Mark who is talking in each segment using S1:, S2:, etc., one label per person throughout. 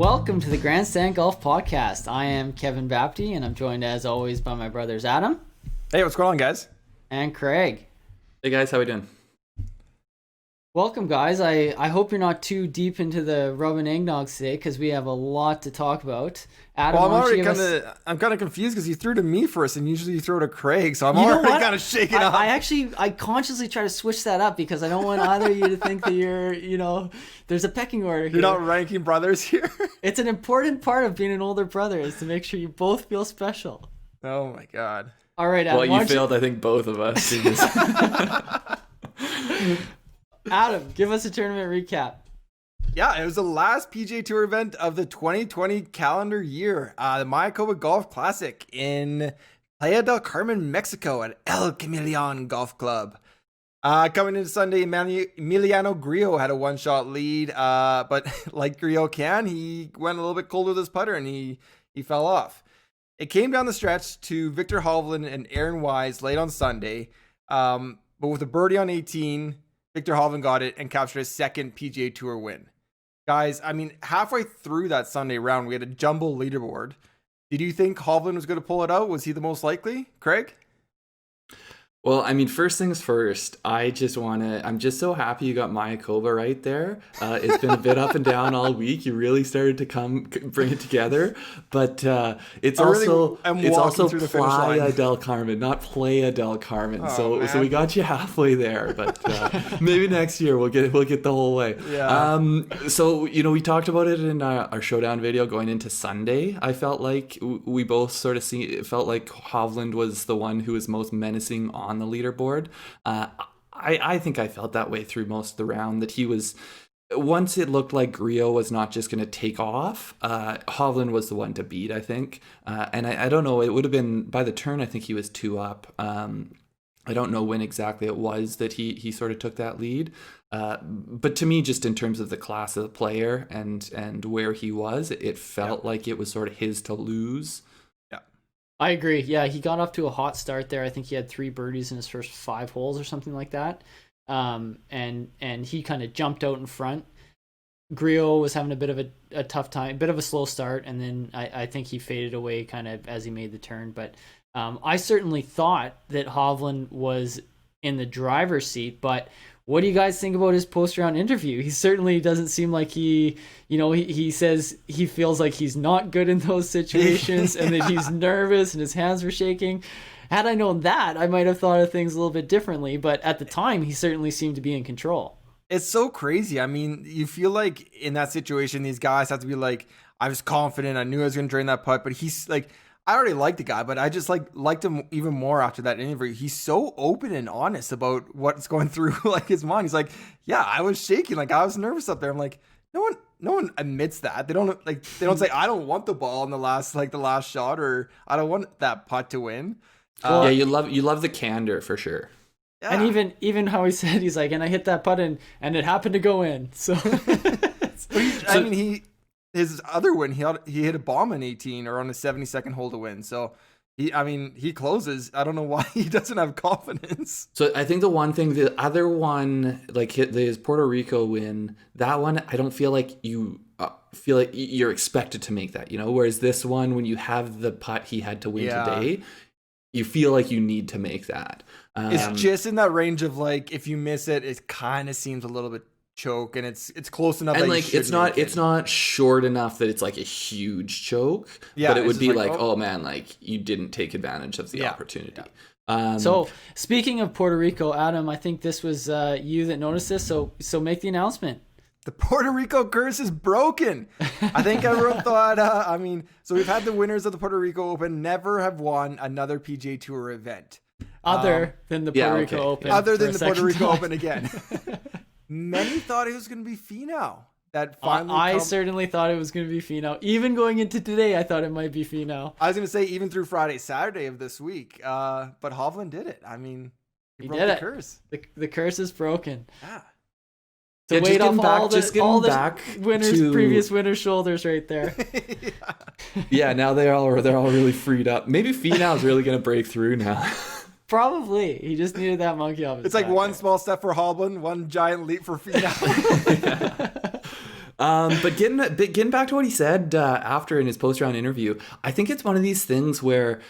S1: Welcome to the Grandstand Golf Podcast. I am Kevin Bapty, and I'm joined as always by my brothers Adam.
S2: Hey, what's going on, guys?
S1: And Craig.
S3: Hey guys, how we doing?
S1: Welcome, guys. I hope you're not too deep into the rub and eggnogs today because we have a lot to talk about. Adam,
S2: well, I'm kind of confused because you threw to me first, and usually you throw to Craig, so I'm already kind of shaking up.
S1: I consciously try to switch that up because I don't want either of you to think that there's a pecking order here.
S2: You're not ranking brothers here?
S1: It's an important part of being an older brother is to make sure you both feel special.
S2: Oh my God.
S1: All right, Adam.
S3: Well, you failed, I think, both of us.
S1: Adam, give us a tournament recap.
S2: Yeah, it was the last PGA Tour event of the 2020 calendar year. The Mayakoba Golf Classic in Playa del Carmen, Mexico at El Camaleon Golf Club. Coming into Sunday, Emiliano Grillo had a one-shot lead, but like Grillo he went a little bit cold with his putter and he fell off. It came down the stretch to Viktor Hovlands and Aaron Wise late on Sunday, but with a birdie on 18, Viktor Hovlands got it and captured his second PGA Tour win. Guys, I mean, halfway through that Sunday round, we had a jumbo leaderboard. Did you think Hovlands was going to pull it out? Was he the most likely? Craig?
S3: Well, I mean, first things first, I'm just so happy you got Mayakoba right there. It's been a bit up and down all week. You really started to bring it together. But it's also Playa del Carmen, not Playa del Carmen. So we got you halfway there. But maybe next year we'll get the whole way.
S2: Yeah.
S3: So, we talked about it in our showdown video going into Sunday. I felt like we both sort of it felt like Hovland was the one who was most menacing on the leaderboard. I think I felt that way through most of the round, that he was, once it looked like Grillo was not just going to take off, Hovland was the one to beat, I think. And I don't know, it would have been, by the turn, I think he was 2 up. I don't know when exactly it was that he sort of took that lead. But to me, just in terms of the class of the player and where he was, it felt like it was sort of his to lose.
S1: I agree. Yeah, he got off to a hot start there. I think he had 3 birdies in his first 5 holes or something like that. And he kind of jumped out in front. Grillo was having a bit of a tough time, bit of a slow start, and then I think he faded away kind of as he made the turn. But I certainly thought that Hovland was in the driver's seat, but what do you guys think about his post-round interview? He certainly doesn't seem like he says he feels like he's not good in those situations and that he's nervous and his hands were shaking. Had I known that, I might have thought of things a little bit differently, but at the time, he certainly seemed to be in control.
S2: It's so crazy. I mean, you feel like in that situation, these guys have to be like, I was confident, I knew I was going to drain that putt, but he's like, I already liked the guy, but I just liked him even more after that interview. He's so open and honest about what's going through his mind. He's like, yeah, I was shaking, I was nervous up there. I'm like, no one admits that. They don't say I don't want the ball in the last shot, or I don't want that putt to win.
S3: Yeah, you love the candor for sure.
S2: Yeah.
S1: And even how he said, he's like, and I hit that putt and it happened to go in. So
S2: his other win, he hit a bomb in 18 or on a 72nd hole to win. So he closes. I don't know why he doesn't have confidence.
S3: So I think the other one, like his Puerto Rico win, that one, I don't feel like you feel like you're expected to make that, whereas this one, when you have the putt he had to win today, you feel like you need to make that.
S2: It's just in that range of if you miss it, it kind of seems a little bit choke, and it's close enough, and
S3: that it's not short enough that it's like a huge choke, but it would be oh man, you didn't take advantage of the opportunity.
S1: So speaking of Puerto Rico, Adam, I think this was you that noticed this, so make the announcement.
S2: The Puerto Rico curse is broken. I think everyone thought, so we've had the winners of the Puerto Rico Open never have won another PGA Tour event
S1: other than the Puerto Rico Open,
S2: other than the Puerto Rico Open again. Many thought it was going to be Finau.
S1: I certainly thought it was going to be Finau. Even going into today, I thought it might be Finau.
S2: I was going to say even through Friday, Saturday of this week. But Hovland did it. I mean, he broke the curse.
S1: The curse is broken.
S2: Yeah.
S1: The weight off all the previous winners' shoulders right there.
S3: Yeah, now they're all really freed up. Maybe Finau's really going to break through now.
S1: Probably. He just needed that monkey off his
S2: back. It's like one small step for Hovland, one giant leap for Finau.
S3: But getting back to what he said after in his post-round interview, I think it's one of these things where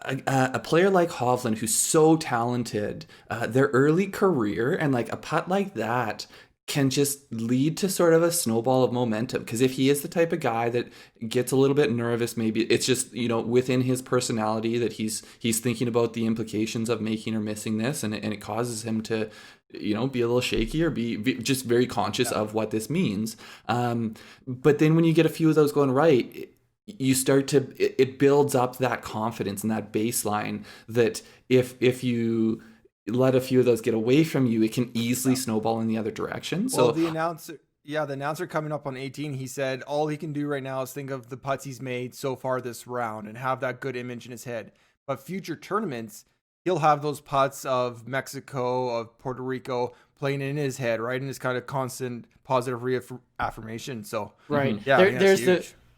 S3: a player like Hovland, who's so talented, their early career and like a putt like that can just lead to sort of a snowball of momentum. Because if he is the type of guy that gets a little bit nervous, maybe it's just, within his personality that he's thinking about the implications of making or missing this, and it causes him to be a little shaky or be just very conscious of what this means. But then when you get a few of those going right, you start to, it builds up that confidence and that baseline that if you let a few of those get away from you, it can easily snowball in the other direction. So
S2: the announcer coming up on 18, he said all he can do right now is think of the putts he's made so far this round and have that good image in his head. But future tournaments, he'll have those putts of Mexico, of Puerto Rico playing in his head, right? And this kind of constant positive reaffirmation. So
S1: right,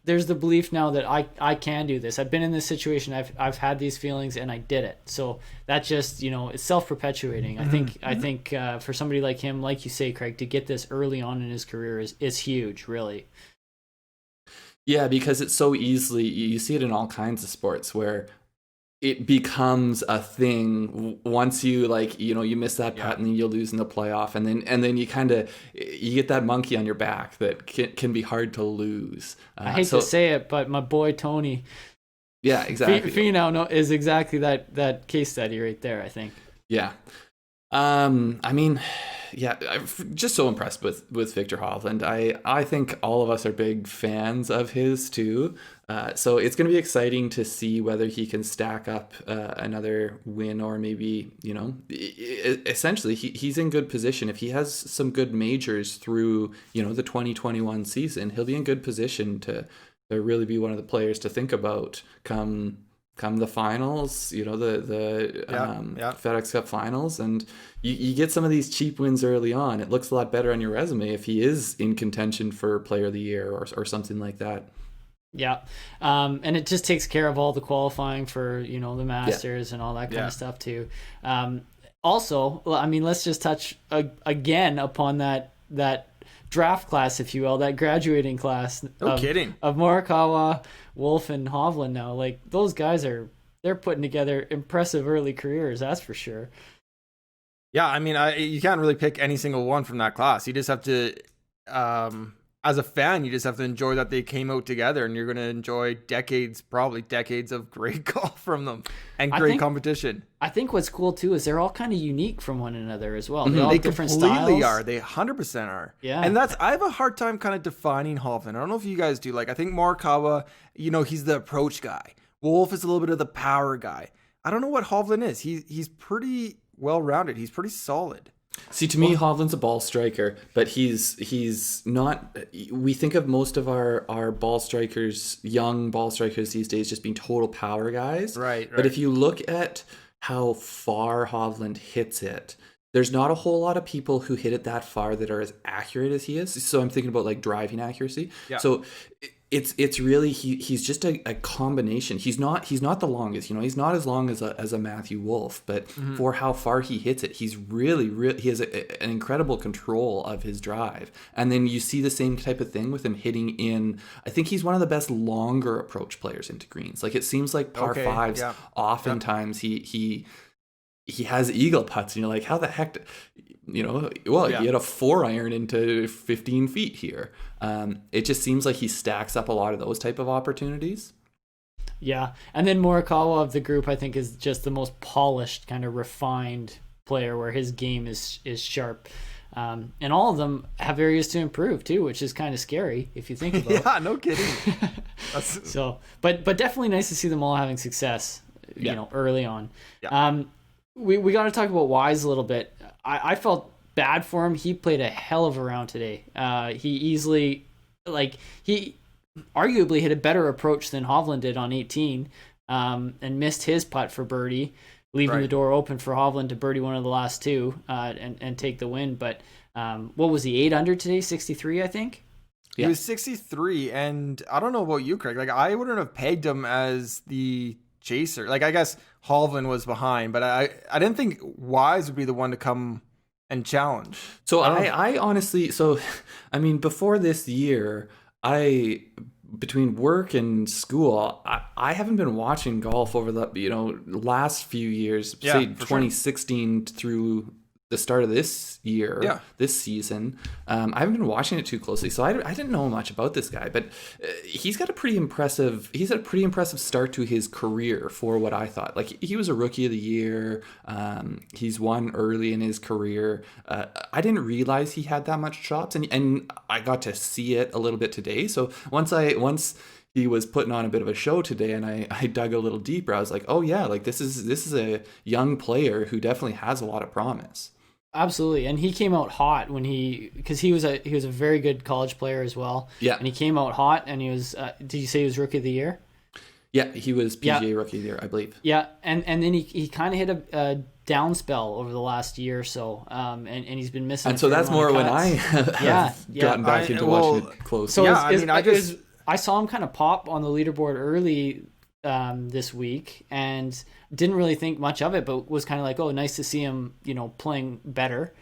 S1: there's the belief now that I can do this. I've been in this situation. I've had these feelings and I did it. So that just, it's self-perpetuating. I think for somebody like him, like you say, Craig, to get this early on in his career is huge, really.
S3: Yeah, because it's so easily, you see it in all kinds of sports where it becomes a thing once you you miss that putt and then you lose in the playoff, and then you get that monkey on your back that can be hard to lose.
S1: I hate to say it, but my boy Tony,
S3: yeah, exactly,
S1: Finau is exactly that case study right there, I think.
S3: Yeah. I'm just so impressed with Viktor Hovland. I think all of us are big fans of his too. So it's going to be exciting to see whether he can stack up another win, or maybe, essentially he's in good position. If he has some good majors through, the 2021 season, he'll be in good position to really be one of the players to think about come the finals, the FedEx Cup finals, and you get some of these cheap wins early on. It looks a lot better on your resume if he is in contention for Player of the Year or something like that.
S1: Yeah, and it just takes care of all the qualifying for the Masters and all that kind of stuff too. Also, let's just touch again upon that draft class, if you will, that graduating class.
S2: No kidding. Of
S1: Morikawa, Wolff, and Hovland now. Like, those guys they're putting together impressive early careers, that's for sure.
S2: Yeah, you can't really pick any single one from that class. You just have to, as a fan, you just have to enjoy that they came out together, and you're going to enjoy probably decades of great golf from them and great competition.
S1: I think what's cool too is they're all kind of unique from one another as well.
S2: Mm-hmm.
S1: They all
S2: have
S1: different
S2: completely
S1: styles.
S2: Are. They 100% are.
S1: Yeah.
S2: And I have a hard time kind of defining Hovland. I don't know if you guys do. Like, I think Morikawa, he's the approach guy. Wolff is a little bit of the power guy. I don't know what Hovland is. He's pretty well-rounded. He's pretty solid.
S3: See, to me, Hovland's a ball striker, but he's not. We think of most of our ball strikers, young ball strikers these days, just being total power guys.
S2: Right.
S3: But if you look at how far Hovland hits it, there's not a whole lot of people who hit it that far that are as accurate as he is. So I'm thinking about like driving accuracy. Yeah. So it's really he's just a combination. He's not the longest, he's not as long as a Matthew Wolff, but for how far he hits it, he's really he has an incredible control of his drive. And then you see the same type of thing with him hitting in. I think he's one of the best longer approach players into greens. Like, it seems like par fives, oftentimes he has eagle putts, and you're like, how the heck, he had a 4-iron into 15 feet here. It just seems like he stacks up a lot of those type of opportunities.
S1: Yeah, and then Morikawa of the group, I think, is just the most polished, kind of refined player where his game is sharp. And all of them have areas to improve too, which is kind of scary if you think about it.
S2: Yeah, no kidding.
S1: So, but definitely nice to see them all having success, early on. Yeah. We got to talk about Wise a little bit. I felt bad for him. He played a hell of a round today. He easily, he arguably hit a better approach than Hovland did on 18, and missed his putt for birdie, leaving the door open for Hovland to birdie one of the last two, and take the win. But what was he, 8 under today? 63, I think.
S2: He was 63, and I don't know about you, Craig. Like, I wouldn't have pegged him as the chaser. Like, I guess Hovland was behind, but I didn't think Wise would be the one to come and challenge.
S3: So I honestly, I mean, before this year, between work and school, I haven't been watching golf over the last few years, say 2016 through the start of this year, this season. I haven't been watching it too closely, so I didn't know much about this guy, but he's had a pretty impressive start to his career for what I thought. Like, he was a rookie of the year. He's won early in his career. I didn't realize he had that much chops, and I got to see it a little bit today. So once he was putting on a bit of a show today, and I dug a little deeper, I was like, oh yeah, like this is a young player who definitely has a lot of promise.
S1: Absolutely, and he came out hot because he was a very good college player as well.
S3: Yeah,
S1: and he came out hot, and he was. Did you say he was Rookie of the Year?
S3: Yeah, he was PGA Rookie of the Year, I believe.
S1: Yeah, and then he kind of hit a down spell over the last year or so, and he's been missing.
S3: And so that's more when I have gotten back into watching it close.
S1: So I saw him kind of pop on the leaderboard early this week, and didn't really think much of it, but was kind of like, oh, nice to see him, playing better.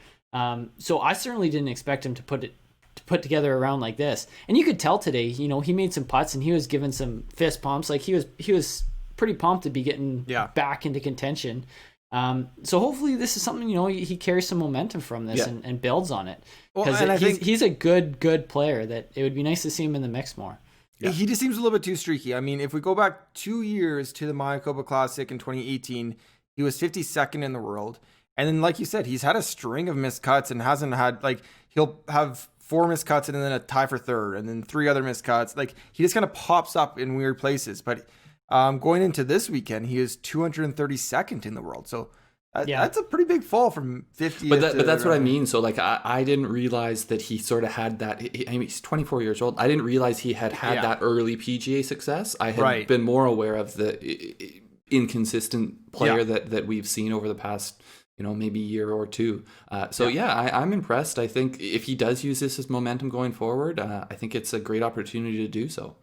S1: So I certainly didn't expect him to put together a round like this. And you could tell today, he made some putts and he was giving some fist pumps. Like, he was pretty pumped to be getting back into contention. So hopefully this is something, he carries some momentum from this and builds on it. Because he's a good player that it would be nice to see him in the mix more.
S2: Yeah. He just seems a little bit too streaky. I mean, if we go back 2 years to the Mayakoba Classic in 2018, he was 52nd in the world. And then, like you said, he's had a string of missed cuts and hasn't had, like, he'll have 4 missed cuts and then a tie for third and then 3 other missed cuts. Like, he just kind of pops up in weird places. But going into this weekend, he is 232nd in the world. So that's a pretty big fall from 50.
S3: But that's what I mean. So, like, I didn't realize that he sort of had that. I mean, he's 24 years old. I didn't realize he had that early PGA success. I had been more aware of the inconsistent player that we've seen over the past, maybe year or two. I'm impressed. I think if he does use this as momentum going forward, I think it's a great opportunity to do so.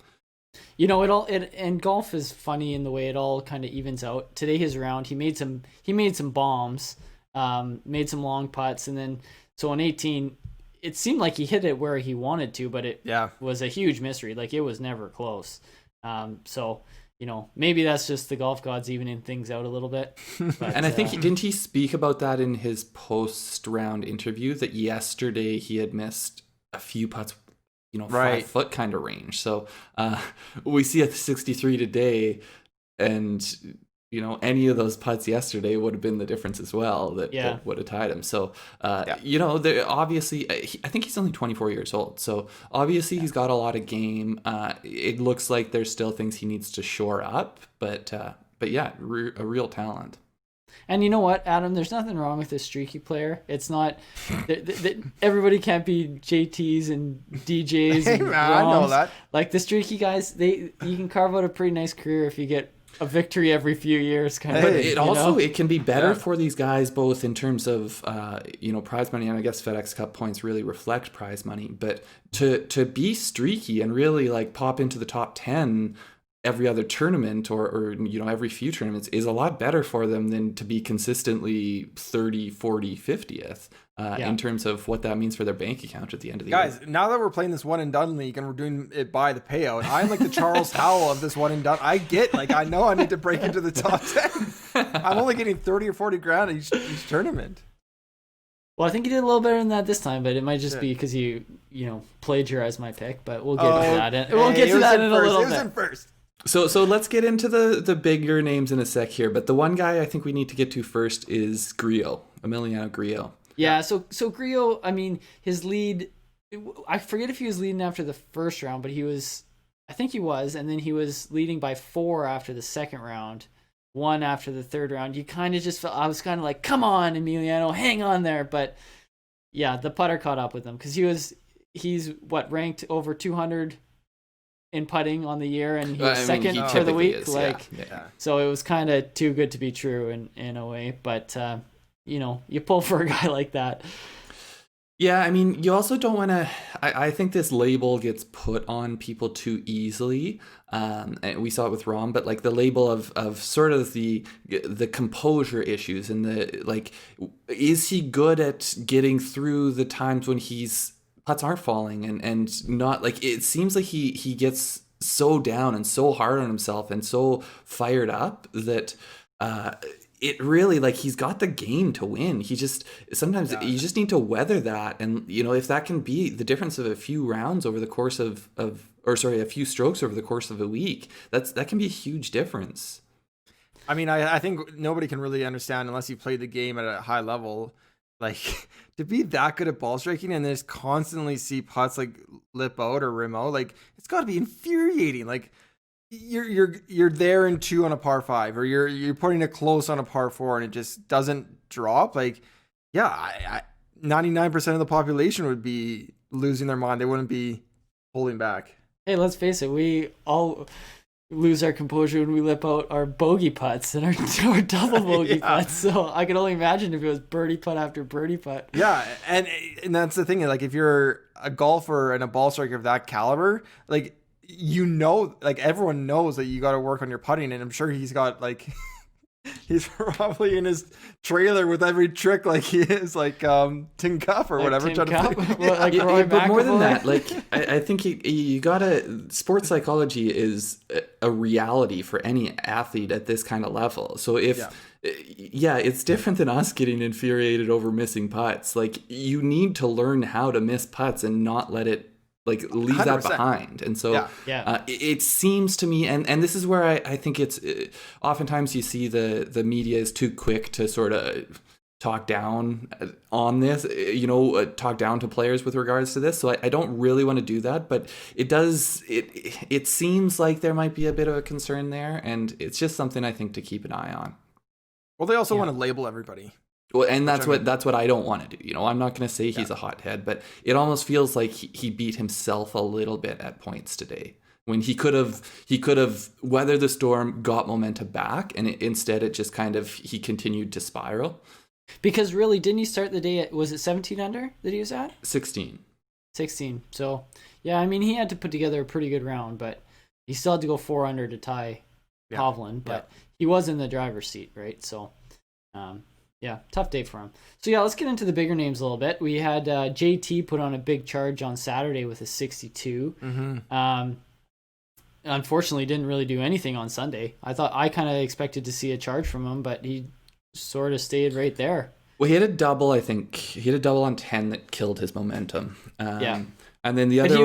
S1: And golf is funny in the way it all kind of evens out. Today his round, he made some bombs, made some long putts, and then so on 18, it seemed like he hit it where he wanted to, but it was a huge mystery. Like, it was never close. So maybe that's just the golf gods evening things out a little bit. But,
S3: and I think didn't he speak about that in his post-round interview, that yesterday he had missed a few putts 5 foot kind of range. So we see a 63 today, and any of those putts yesterday would have been the difference as well that would have tied him. So obviously, I think he's only 24 years old, so obviously he's got a lot of game. It looks like there's still things he needs to shore up, but a real talent.
S1: And you know what, Adam? There's nothing wrong with this streaky player. It's not everybody can't be JTs and DJs. And
S2: I know that.
S1: Like, the streaky guys, you can carve out a pretty nice career if you get a victory every few years. But
S3: it can be better for these guys, both in terms of prize money, and I guess FedEx Cup points really reflect prize money. But to be streaky and really, like, pop into the top 10 every other tournament or every few tournaments is a lot better for them than to be consistently 30, 40, 50th in terms of what that means for their bank account at the end of the year.
S2: Guys, now that we're playing this one and done league and we're doing it by the payout, I'm like the Charles Howell of this one and done. I know I need to break into the top 10. I'm only getting 30 or 40 grand each tournament.
S1: Well, I think you did a little better than that this time, but it might just be because you plagiarized my pick. But we'll get to that. We'll get to that in a little bit. It was in
S2: first.
S3: So let's get into the bigger names in a sec here. But the one guy I think we need to get to first is Grillo, Emiliano Grillo.
S1: Yeah, so Grillo, I mean, his lead, I forget if he was leading after the first round, but I think he was, and then he was leading by 4 after the second round, 1 after the third round. You kind of just felt, I was kind of like, come on, Emiliano, hang on there. But yeah, the putter caught up with him because he's ranked over 200 in putting on the year, and he was second for the week. So it was kind of too good to be true in a way. But you pull for a guy like that.
S3: Yeah, I mean, you also don't want to. I think this label gets put on people too easily. And we saw it with Rom, but like the label of sort of the composure issues and the like, is he good at getting through the times when putts aren't falling and not like it seems like he gets so down and so hard on himself and so fired up that it really like he's got the game to win. He just sometimes you just need to weather that, and if that can be the difference of a few rounds over the course of a few strokes over the course of a week, that can be a huge difference.
S2: I mean, I think nobody can really understand unless you play the game at a high level, like to be that good at ball striking and just constantly see putts like lip out or rim out. Like it's got to be infuriating. Like you're there in 2 on a par 5, or you're putting it close on a par 4 and it just doesn't drop. Like, yeah, 99% of the population would be losing their mind. They wouldn't be holding back.
S1: Hey, let's face it, we all lose our composure when we lip out our bogey putts and our double bogey putts. So I can only imagine if it was birdie putt after birdie putt.
S2: Yeah, and that's the thing. Like if you're a golfer and a ball striker of that caliber, like like everyone knows that you got to work on your putting, and I'm sure he's got like he's probably in his trailer with every trick like he is like Tin Cup or whatever.
S1: Tin Cup?
S3: Like but more than that, like I think you gotta, sports psychology is a reality for any athlete at this kind of level. So if it's different than us getting infuriated over missing putts. Like you need to learn how to miss putts and not let it like leave 100%. That behind. And so it seems to me, and this is where I think it's oftentimes you see the media is too quick to sort of talk down on this, talk down to players with regards to this. So I don't really want to do that, but it seems like there might be a bit of a concern there, and it's just something I think to keep an eye on.
S2: Well, they also want to label everybody.
S3: Well, and that's what I don't want to do. I'm not going to say he's a hothead, but it almost feels like he beat himself a little bit at points today when he could have weathered the storm, got momentum back, and instead it just kind of he continued to spiral.
S1: Because really, didn't he start the day at, was it 17 under that he was at?
S3: 16.
S1: So yeah, I mean he had to put together a pretty good round, but he still had to go 4 under to tie Hovland, but he was in the driver's seat, right? So. Yeah, tough day for him. So yeah, let's get into the bigger names a little bit. We had JT put on a big charge on Saturday with a 62. Mm-hmm. Unfortunately, didn't really do anything on Sunday. I kind of expected to see a charge from him, but he sort of stayed right there.
S3: Well, he had a double. I think he had a double on 10 that killed his momentum. And then the other.
S1: But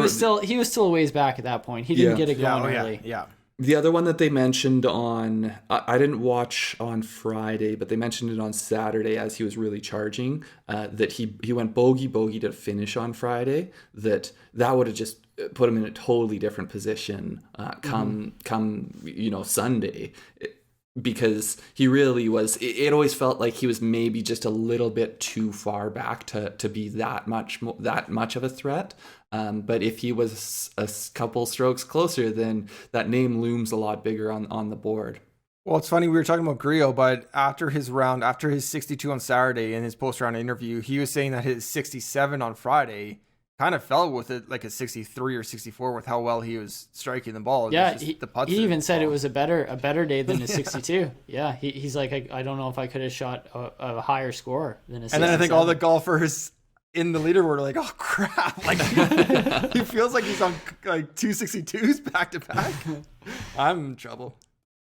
S1: he was still a ways back at that point. He didn't get it going early.
S2: Yeah.
S3: The other one that they mentioned on, I didn't watch on Friday, but they mentioned it on Saturday as he was really charging, that he went bogey to finish on Friday, that would have just put him in a totally different position come Sunday, because he really was, it always felt like he was maybe just a little bit too far back to be that much of a threat. But if he was a couple strokes closer, then that name looms a lot bigger on the board.
S2: Well, it's funny, we were talking about Grillo, but after his 62 on Saturday in his post-round interview, he was saying that his 67 on Friday kind of fell with it like a 63 or 64 with how well he was striking the ball.
S1: Yeah, he even said it was a better day than a 62. Yeah, he's like, I don't know if I could have shot a higher score than a 67.
S2: And then I think all the golfers in the leaderboard are like, oh crap, like he feels like he's on like 262s back to back. I'm in trouble.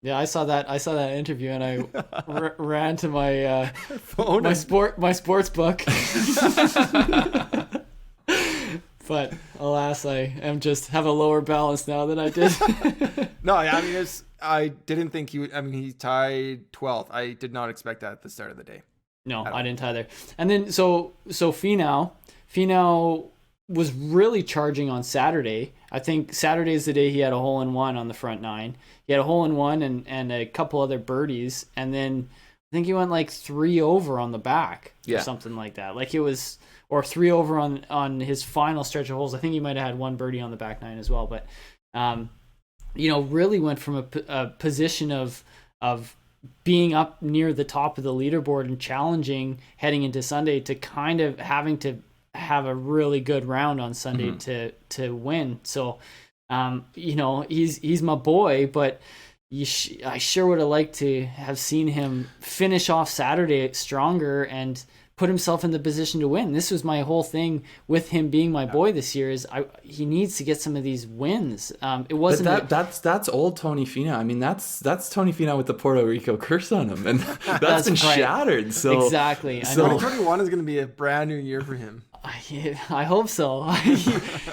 S1: Yeah, I saw that interview and I ran to my
S2: phone,
S1: my sports book. But alas, I am just have a lower balance now than I did.
S2: No, I mean I didn't think he would. I mean, he tied 12th. I did not expect that at the start of the day.
S1: No, I didn't either. And then so Finau was really charging on Saturday. I think Saturday is the day he had a hole-in-one on the front nine. He had a hole-in-one and a couple other birdies, and then I think he went like 3 over on the back or something like that. Like it was, or 3 over on his final stretch of holes. I think he might have had 1 birdie on the back nine as well. But really went from a position of being up near the top of the leaderboard and challenging heading into Sunday to kind of having to have a really good round on Sunday to win. So, he's my boy, but I sure would have liked to have seen him finish off Saturday stronger and put himself in the position to win. This was my whole thing with him being my boy this year, is he needs to get some of these wins. It wasn't
S3: that's old Tony Finau. I mean, that's Tony Finau with the Puerto Rico curse on him, and that's been shattered. So
S1: exactly.
S2: So 2021 is going to be a brand new year for him.
S1: I hope so.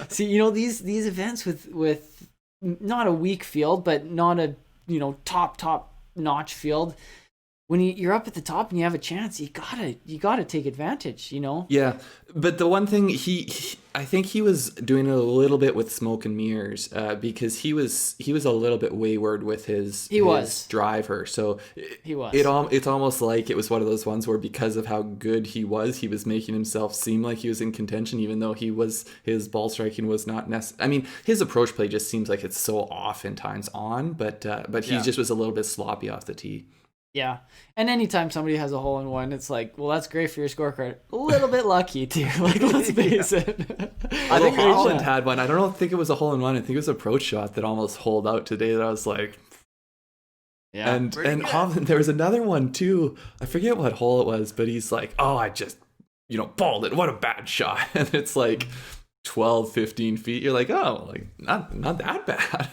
S1: See, these events with not a weak field, but not a top notch field. When you're up at the top and you have a chance, you gotta take advantage.
S3: Yeah, but the one thing I think he was doing it a little bit with smoke and mirrors, because he was a little bit wayward with his driver. So
S1: he was.
S3: It's almost like it was one of those ones where, because of how good he was making himself seem like he was in contention, even though his ball striking was not necessary. I mean, his approach play just seems like it's so oftentimes on, but he just was a little bit sloppy off the tee.
S1: Yeah, and anytime somebody has a hole-in-one, it's like, well, that's great for your scorecard. A little bit lucky, too. Like, let's face it.
S3: I think Holland had one. I don't think it was a hole-in-one. I think it was an approach shot that almost holed out today that I was like... Yeah. And Holland, there was another one, too. I forget what hole it was, but he's like, oh, I just, balled it. What a bad shot. And it's like 12, 15 feet. You're like, oh, like not that bad.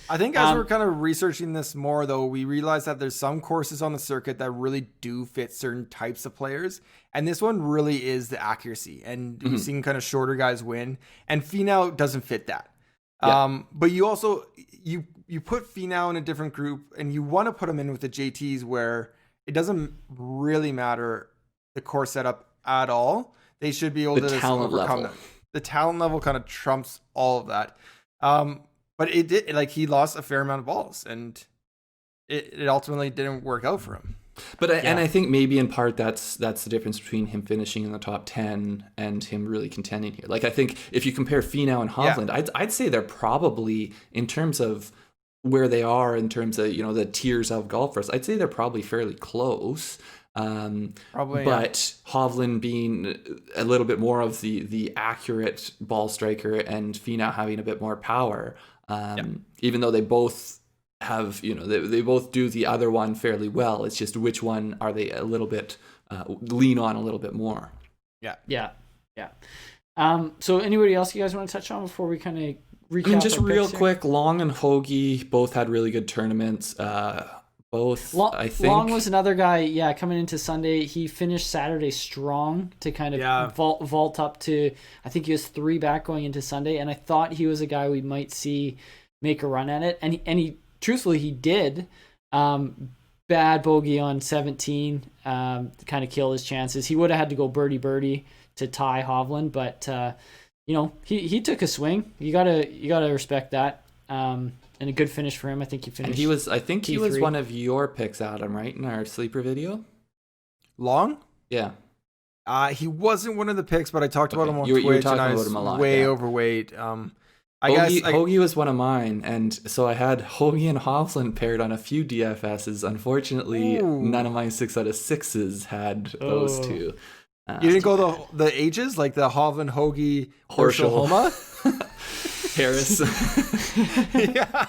S2: I think as we're kind of researching this more, though, we realize that there's some courses on the circuit that really do fit certain types of players. And this one really is the accuracy. And we've seen kind of shorter guys win. And Finau doesn't fit that. Yeah. But you also, you put Finau in a different group, and you want to put him in with the JTs where it doesn't really matter the course setup at all. They should be able to overcome that. The talent level kind of trumps all of that. But it did, like, he lost a fair amount of balls, and it ultimately didn't work out for him.
S3: But and I think maybe in part that's the difference between him finishing in the top 10 and him really contending here. Like, I think if you compare Finau and Hovland, I'd say they're probably, in terms of where they are in terms of the tiers of golfers, I'd say they're probably fairly close.
S2: Probably,
S3: but Hovland being a little bit more of the accurate ball striker, and Finau having a bit more power. Even though they both have, they both do the other one fairly well. It's just which one are they a little bit lean on a little bit more.
S1: Yeah. So anybody else you guys want to touch on before we kind of recap?
S3: I mean, just real quick, Long and Hoagie both had really good tournaments. I think
S1: Long was another guy, coming into Sunday. He finished Saturday strong to kind of vault up to, I think he was 3 back going into Sunday, and I thought he was a guy we might see make a run at it, and he truthfully, he did. Bad bogey on 17, kind of killed his chances. He would have had to go birdie to tie Hovland, but he took a swing. You gotta respect that. And a good finish for him. I think he finished.
S3: And he was one of your picks, Adam, right, in our sleeper video?
S2: Long?
S3: Yeah.
S2: He wasn't one of the picks, but I talked about him on Twitch, and I was way overweight.
S3: Hoagie was one of mine, and so I had Hoagie and Hovland paired on a few DFSs. Unfortunately, none of my 6 out of 6s had those two.
S2: You didn't go the ages, like the Hovland, Hoagie, Horschel, Homa?
S3: Harris.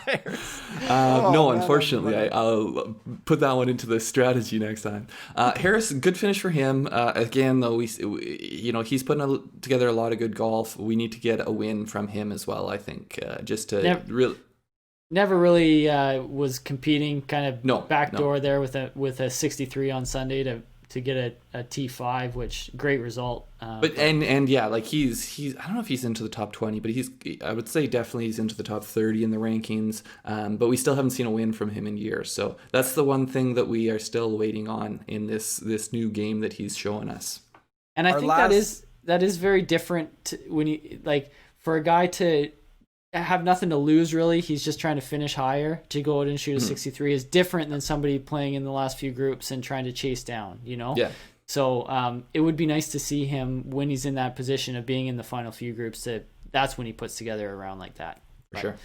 S2: Harris.
S3: No, unfortunately, I'll put that one into the strategy next time. Harris, good finish for him. Again, though, he's putting together a lot of good golf. We need to get a win from him as well, I think, just to
S1: never really was competing, kind of backdoor there with a 63 on Sunday to get a T5, which great result.
S3: Like he's I don't know if he's into the top 20, but I would say definitely he's into the top 30 in the rankings. But we still haven't seen a win from him in years. So that's the one thing that we are still waiting on in this new game that he's showing us.
S1: And I think that is very different when you, like, for a guy to have nothing to lose, really. He's just trying to finish higher. To go out and shoot a 63 is different than somebody playing in the last few groups and trying to chase down, Yeah. So it would be nice to see him when he's in that position of being in the final few groups. That's when he puts together a round like that.
S3: For sure.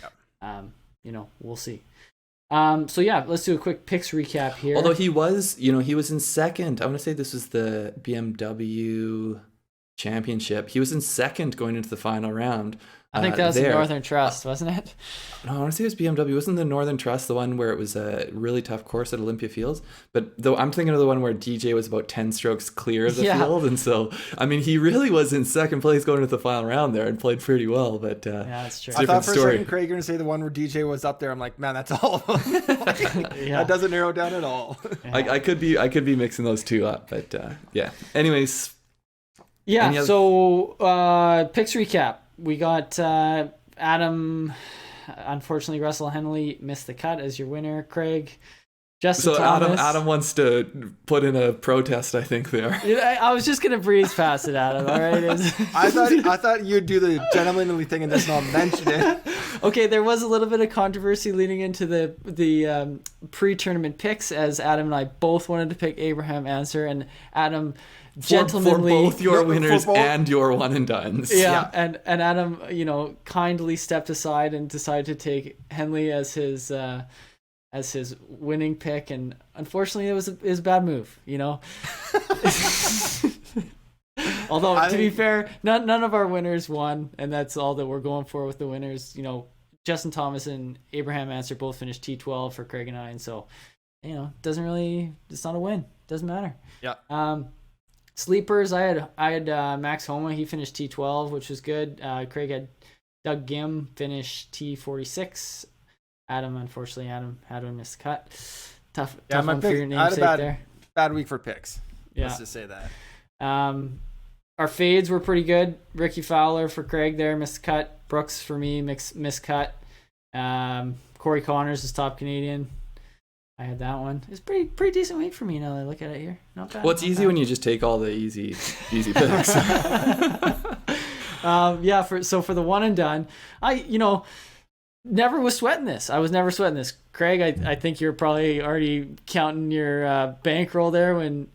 S1: We'll see. Let's do a quick picks recap here.
S3: Although he was in second. I want to say this was the BMW Championship. He was in second going into the final round.
S1: I think that was the Northern Trust, wasn't it?
S3: No, I want to say it was BMW. Wasn't the Northern Trust the one where it was a really tough course at Olympia Fields? But though I'm thinking of the one where DJ was about 10 strokes clear of the field. And so, I mean, he really was in second place going into the final round there and played pretty well. But
S1: yeah, that's true.
S2: I thought for a second, Craig, you're going to say the one where DJ was up there. I'm like, man, that's all of them. That doesn't narrow down at all.
S3: Yeah. I could be mixing those two up. But yeah. Anyways.
S1: Yeah, so picks recap. We got Adam. Unfortunately, Russell Henley missed the cut as your winner, Craig. Justin Thomas.
S3: Adam wants to put in a protest, I think, there.
S1: I was just going to breeze past it, Adam, all right?
S2: I thought you'd do the gentlemanly thing and just not mention it.
S1: Okay, there was a little bit of controversy leading into the pre-tournament picks, as Adam and I both wanted to pick Abraham Ancer, and Adam... gentlemanly
S3: for both your winners and your one and dones.
S1: Yeah, and Adam, kindly stepped aside and decided to take Henley as his winning pick, and unfortunately it was a bad move, Although to be fair, none of our winners won, and that's all that we're going for with the winners. Justin Thomas and Abraham Ancer both finished T12 for Craig and I, and so it's not a win. Doesn't matter.
S2: Yeah.
S1: Sleepers, I had Max Homa. He finished T12, which was good. Craig had Doug Gim finish T46. Unfortunately, had to miss the cut. Tough one for your namesake there.
S2: Bad week for picks.
S1: Yeah.
S2: Let's just say that.
S1: Our fades were pretty good. Rickie Fowler for Craig there, missed the cut. Brooks for me, missed cut. Corey Connors is top Canadian. I had that one. It's pretty decent week for me now that I look at it here. Not bad.
S3: Well, it's easy when you just take all the easy picks.
S1: For the one and done, I never was sweating this. I was never sweating this. Craig, I think you're probably already counting your bankroll there when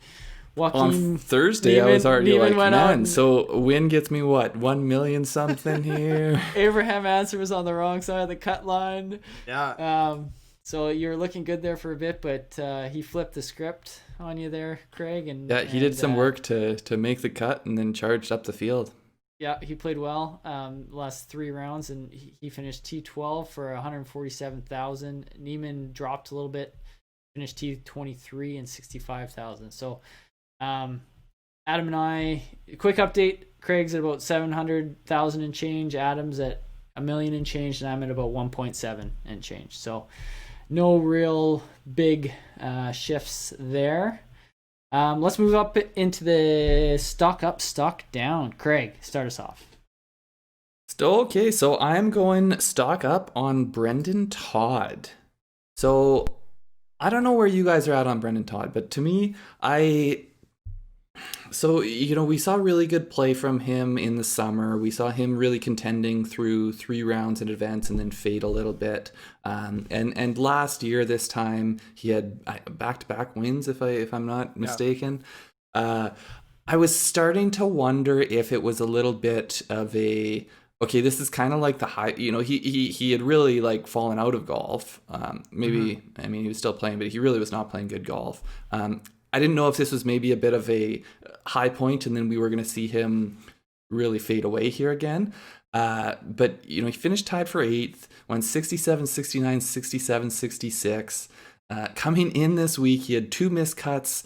S1: Joaquin
S3: on Thursday
S1: Neiman,
S3: I was already
S1: Neiman
S3: like, man, so win gets me what, 1 million something here.
S1: Abraham Ancer was on the wrong side of the cut line.
S2: Yeah.
S1: So you're looking good there for a bit, but he flipped the script on you there, Craig.
S3: He did some work to make the cut and then charged up the field.
S1: Yeah, he played well last 3 rounds, and he finished T12 for 147,000. Neiman dropped a little bit, finished T23 and 65,000. So Adam and I, quick update, Craig's at about 700,000 and change, Adam's at $1 million and change, and I'm at about 1.7 and change. So no real big shifts there. Let's move up into the stock up, stock down. Craig, start us off.
S3: Okay, so I'm going stock up on Brendon Todd. So I don't know where you guys are at on Brendon Todd, but to me, we saw really good play from him in the summer. We saw him really contending through 3 rounds in advance and then fade a little bit. And last year, this time, he had back-to-back wins, if I'm not mistaken. I was starting to wonder if it was a little bit of okay, this is kind of like the high, he had really like fallen out of golf. Maybe, I mean, he was still playing, but he really was not playing good golf. I didn't know if this was maybe a bit of a high point and then we were going to see him really fade away here again. But, he finished tied for 8th, went 67, 69, 67, 66. Coming in this week, he had 2 missed cuts,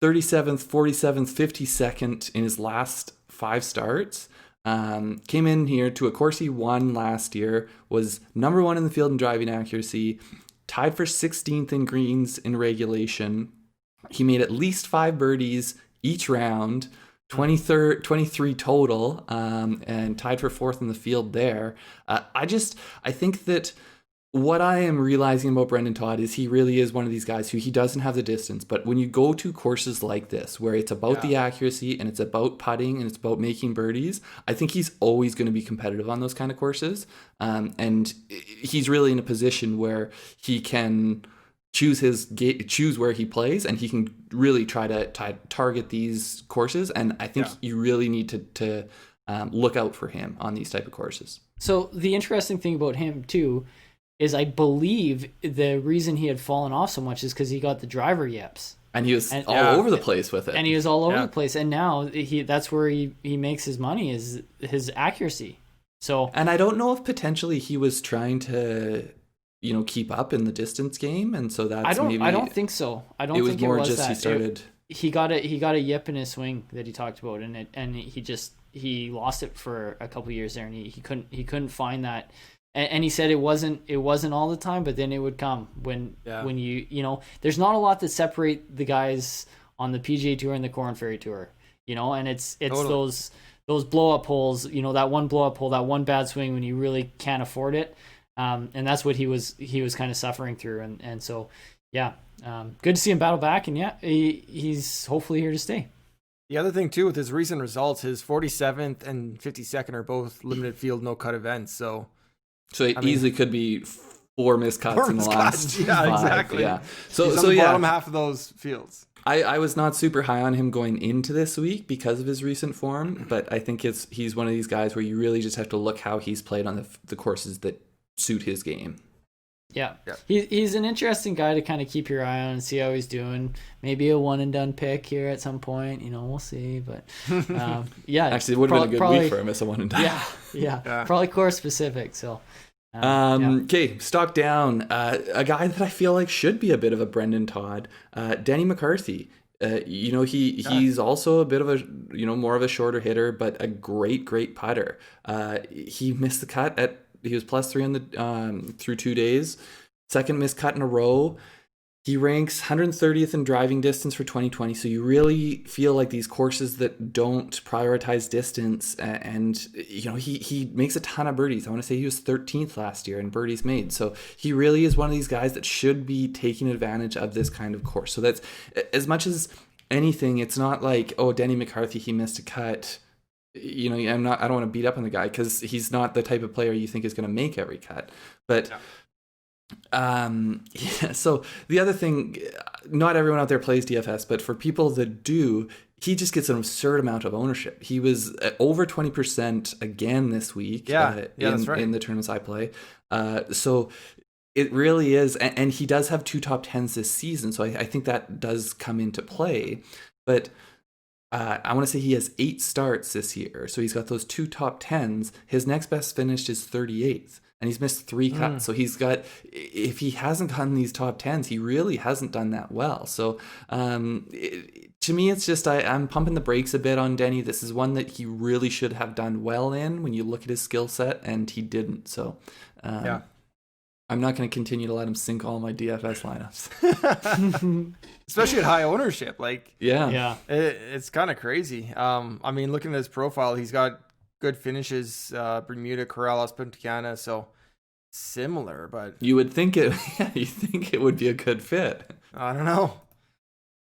S3: 37th, 47th, 52nd in his last 5 starts. Came in here to a course he won last year, was number 1 in the field in driving accuracy, tied for 16th in greens in regulation. He made at least 5 birdies each round, 23 total, and tied for 4th in the field there. I think that what I am realizing about Brendon Todd is he really is one of these guys who he doesn't have the distance, but when you go to courses like this, where it's about the accuracy and it's about putting and it's about making birdies, I think he's always going to be competitive on those kind of courses. And he's really in a position where he can choose where he plays, and he can really try to target these courses. And I think you really need to look out for him on these type of courses.
S1: So the interesting thing about him too is I believe the reason he had fallen off so much is because he got the driver yips.
S3: And he was all
S1: yeah.
S3: over the place with it.
S1: And he was all over
S2: Yeah.
S1: the place. And now that's where he makes his money, is his accuracy. So,
S3: and I don't know if potentially he was trying to, keep up in the distance game, and so that's
S1: I don't think so. I don't think it was
S3: just
S1: that.
S3: he started.
S1: He got a yip in his swing that he talked about, and he lost it for a couple of years there, and he couldn't find that. And he said it wasn't all the time, but then it would come when you there's not a lot that separate the guys on the PGA Tour and the Corn Ferry Tour, and it's totally. those blow up holes, that one blow up hole, that one bad swing when you really can't afford it, and that's what he was kind of suffering through, and so yeah, good to see him battle back, and yeah, he's hopefully here to stay.
S2: The other thing too with his recent results, his 47th and 52nd are both limited field no cut events, so
S3: it easily could be 4 missed cuts in the last 5.
S2: Exactly.
S3: Yeah.
S2: So he's on the bottom half of those fields.
S3: I was not super high on him going into this week because of his recent form, but I think he's one of these guys where you really just have to look how he's played on the courses that suit his game.
S1: Yeah. He's an interesting guy to kind of keep your eye on and see how he's doing. Maybe a one and done pick here at some point, we'll see. But yeah,
S3: actually, it would have been a good week for him as a one and done.
S1: Yeah. Probably course specific. So.
S3: Okay, stock down. A guy that I feel like should be a bit of a Brendon Todd, Denny McCarthy. He's also a bit of a more of a shorter hitter, but a great putter. He missed the cut he was +3 on the through 2 days, second missed cut in a row. He ranks 130th in driving distance for 2020, so you really feel like these courses that don't prioritize distance, and he makes a ton of birdies. I want to say he was 13th last year in birdies made, so he really is one of these guys that should be taking advantage of this kind of course. So that's, as much as anything, it's not like, oh, Denny McCarthy, he missed a cut. I don't want to beat up on the guy because he's not the type of player you think is going to make every cut, but. No. So the other thing, not everyone out there plays DFS, but for people that do, he just gets an absurd amount of ownership. He was over 20% again this week.
S2: That's right.
S3: In the tournaments I play. So it really is, and he does have 2 top 10s this season, so I think that does come into play. But I want to say he has 8 starts this year, so he's got those 2 top 10s. His next best finish is 38th. And he's missed 3 cuts. So he's got, if he hasn't gotten these top 10s, he really hasn't done that well. So to me, it's just, I'm pumping the brakes a bit on Denny. This is one that he really should have done well in when you look at his skill set, and he didn't. So I'm not going to continue to let him sink all my DFS lineups.
S2: Especially at high ownership. It's kind of crazy. Looking at his profile, he's got good finishes, Bermuda, Corrales, Punta Cana, so similar, but
S3: you would think it would be a good fit.
S2: I don't know.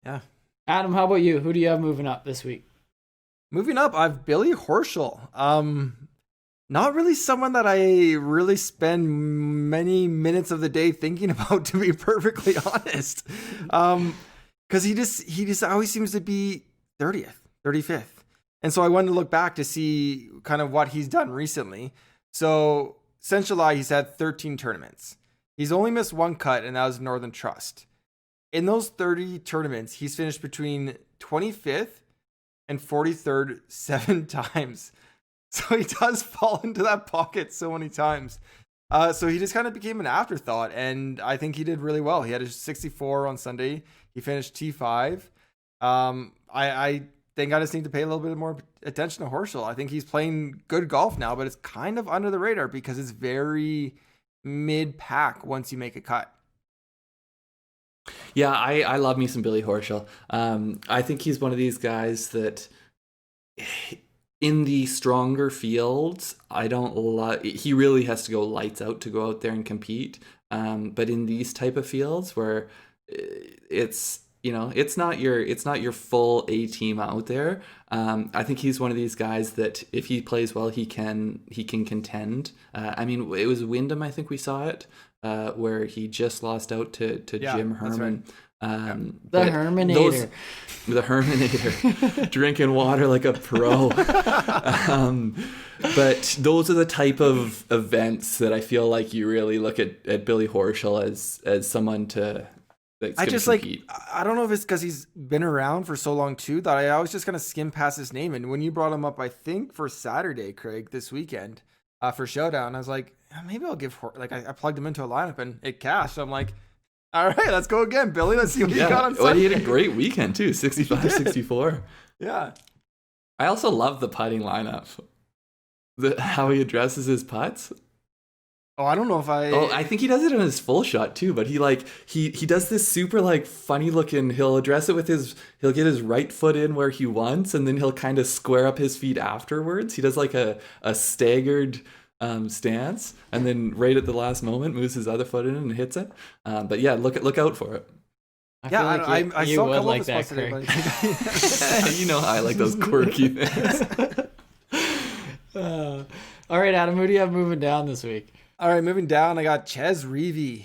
S2: Yeah.
S1: Adam, how about you? Who do you have moving up this week?
S2: Moving up, I've Billy Horschel. Not really someone that I really spend many minutes of the day thinking about, to be perfectly honest. Because he just always seems to be 30th, 35th. And so I wanted to look back to see kind of what he's done recently. So since July, he's had 13 tournaments. He's only missed 1 cut, and that was Northern Trust. In those 30 tournaments, he's finished between 25th and 43rd 7 times. So he does fall into that pocket so many times. So he just kind of became an afterthought, and I think he did really well. He had a 64 on Sunday. He finished T5. I think I just need to pay a little bit more attention to Horschel. I think he's playing good golf now, but it's kind of under the radar because it's very mid-pack once you make a cut.
S3: Yeah, I love me some Billy Horschel. I think he's one of these guys that in the stronger fields, he really has to go lights out to go out there and compete. But in these type of fields where it's not your full A team out there. I think he's one of these guys that if he plays well, he can contend. It was Wyndham, I think we saw it, where he just lost out to Jim Herman.
S1: Right. The Herminator.
S3: The Herminator. Drinking water like a pro. But those are the type of events that I feel like you really look at Billy Horschel as someone that's
S2: I
S3: gonna
S2: just
S3: compete.
S2: I don't know if it's because he's been around for so long too that I always just kind of skim past his name. And when you brought him up, I think for Saturday, Craig, this weekend, for Showdown, I was like, maybe I'll give I plugged him into a lineup and it cashed. So I'm like, all right, let's go again, Billy. Let's see what you got on Sunday.
S3: Well, he had a great weekend too, 65, 64.
S2: Yeah.
S3: I also love the putting lineup. How he addresses his putts.
S2: Oh, I don't know if
S3: I think he does it on his full shot too, but he does this super like funny looking, he'll address it with he'll get his right foot in where he wants, and then he'll kind of square up his feet afterwards. He does like a staggered stance, and then right at the last moment moves his other foot in and hits it. But yeah, look out for it.
S1: I saw a couple of spots today.
S3: You know I like those quirky things.
S1: All right, Adam, who do you have moving down this week?
S2: All right, moving down, I got Chez Reavie.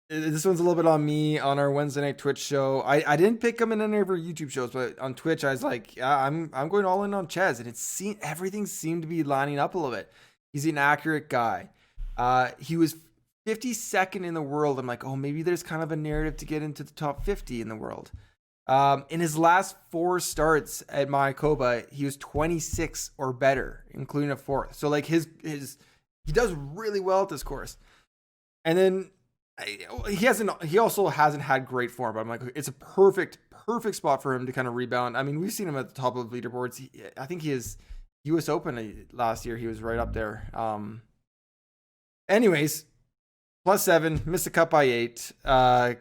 S2: This one's a little bit on me on our Wednesday night Twitch show. I didn't pick him in any of our YouTube shows, but on Twitch I was like, yeah, I'm going all in on Chez, and everything seemed to be lining up a little bit. He's an accurate guy. He was 52nd in the world. I'm like, oh, maybe there's kind of a narrative to get into the top 50 in the world. In his last 4 starts at Mayakoba, he was 26 or better, including a 4th. So like he does really well at this course. And then he also hasn't had great form, but I'm like, it's a perfect spot for him to kind of rebound. I mean, we've seen him at the top of the leaderboards. I think he is U.S. Open last year. He was right up there. Anyways, +7, missed the cut by 8,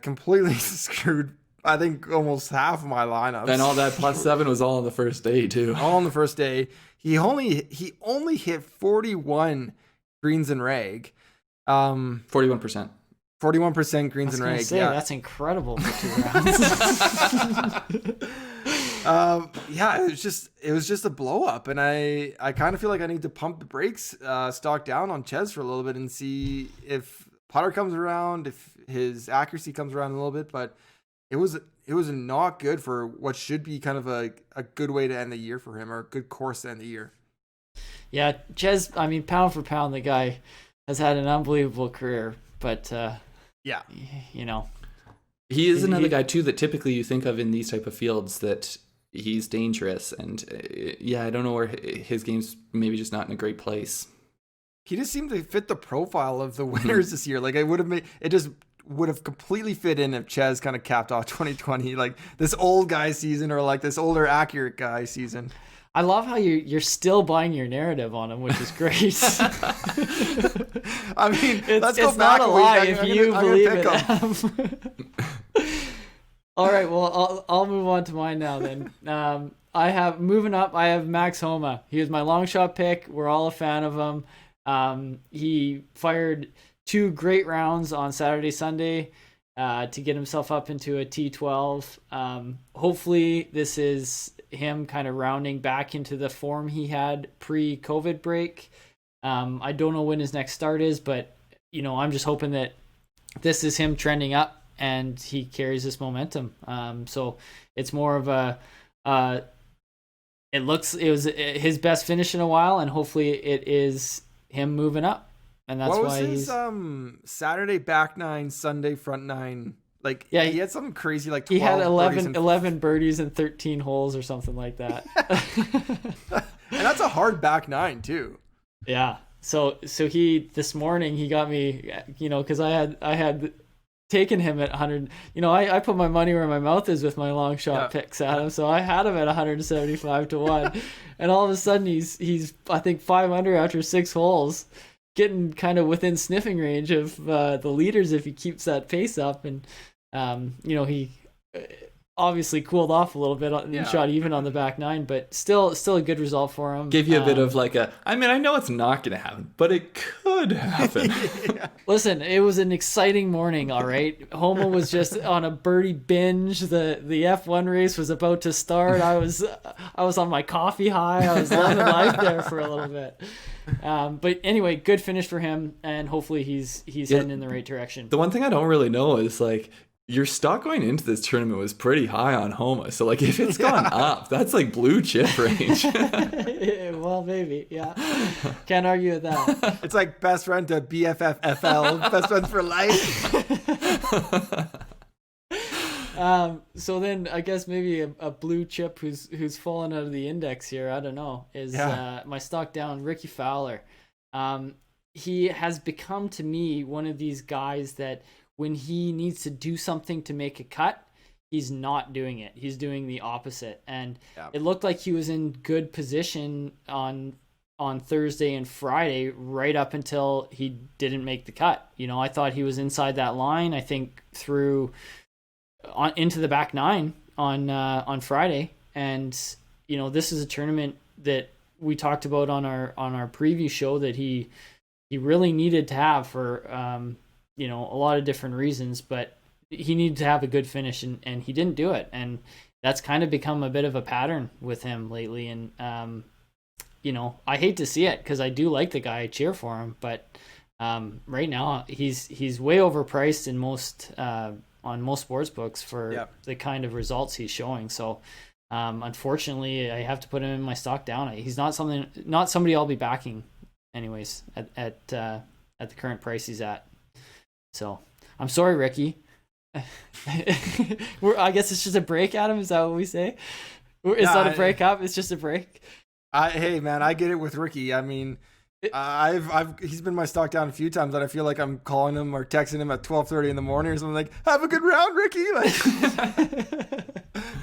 S2: completely screwed, I think, almost half of my lineups.
S3: And all that +7 was all on the first day too.
S2: All on the first day. He only hit 41 greens and rag.
S3: 41%.
S2: 41% greens and rag.
S1: Yeah, that's incredible for 2 rounds.
S2: Yeah, it was just a blow up, and I kind of feel like I need to pump the brakes, stock down on Chez for a little bit and see if putter comes around, if his accuracy comes around a little bit. But it was not good for what should be kind of a good way to end the year for him, or a good course to end the year.
S1: Yeah, Chez, I mean, pound for pound, the guy has had an unbelievable career, but
S2: yeah,
S1: you know,
S3: he is another guy too that typically you think of in these type of fields that he's dangerous, and yeah, I don't know where his game's maybe just not in a great place.
S2: He just seemed to fit the profile of the winners this year. Like it just would have completely fit in if Chez kind of capped off 2020, like this old guy season, or like this older accurate guy season.
S1: I love how you're still buying your narrative on him, which is great.
S2: I mean, let's go
S1: it's
S2: back
S1: not a lie if you believe it. All right, well, I'll move on to mine now then. I have Max Homa. He was my long shot pick. We're all a fan of him. He fired 2 great rounds on Saturday, Sunday to get himself up into a T12. Hopefully this is him kind of rounding back into the form he had pre-COVID break. I don't know when his next start is, but you know, I'm just hoping that this is him trending up and he carries this momentum. So it's more of it was his best finish in a while, and hopefully it is him moving up. And that's why
S2: his Saturday back 9, Sunday front 9. Like, yeah, he had something crazy, like 12
S1: he had 11
S2: birdies,
S1: birdies in 13 holes or something like that.
S2: And that's a hard back 9 too.
S1: Yeah. So he, this morning he got me, you know, because I had taken him at 100. You know, I put my money where my mouth is with my long shot picks at him. So I had him at 175 to 1, and all of a sudden he's I think 5 under after 6 holes, getting kind of within sniffing range of the leaders if he keeps that pace up. And you know, he obviously cooled off a little bit and shot even on the back 9, but still a good result for him.
S3: Give you a bit of like I know it's not going to happen, but it could happen.
S1: Listen, it was an exciting morning, all right? Homa was just on a birdie binge. The F1 race was about to start. I was on my coffee high. I was living life there for a little bit. But anyway, good finish for him, and hopefully he's heading in the right direction.
S3: The one thing I don't really know is like, your stock going into this tournament was pretty high on Homa. So like if it's gone up, that's like blue chip range.
S1: Well, maybe. Yeah. Can't argue with that.
S2: It's like best friend to BFFFL, best friends for life.
S1: So then I guess maybe a blue chip who's fallen out of the index here, I don't know, is my stock down, Rickie Fowler. He has become to me one of these guys that when he needs to do something to make a cut, he's not doing it. He's doing the opposite. And it looked like he was in good position on Thursday and Friday right up until he didn't make the cut. I thought he was inside that line, I think through into the back nine on Friday. And this is a tournament that we talked about on our preview show that he really needed to have for a lot of different reasons, but he needed to have a good finish and he didn't do it. And that's kind of become a bit of a pattern with him lately. And I hate to see it because I do like the guy, I cheer for him, but right now he's way overpriced in most on most sports books for the kind of results he's showing. So unfortunately I have to put him in my stock down. He's not somebody I'll be backing anyways at the current price he's at. So I'm sorry, Rickie. I guess it's just a break, Adam. Is that what we say? It's not a breakup. It's just a break.
S2: Hey man, I get it with Rickie. I mean, he's been my stock down a few times, and I feel like I'm calling him or texting him at 12:30 in the morning or something like, "Have a good round, Rickie." Like,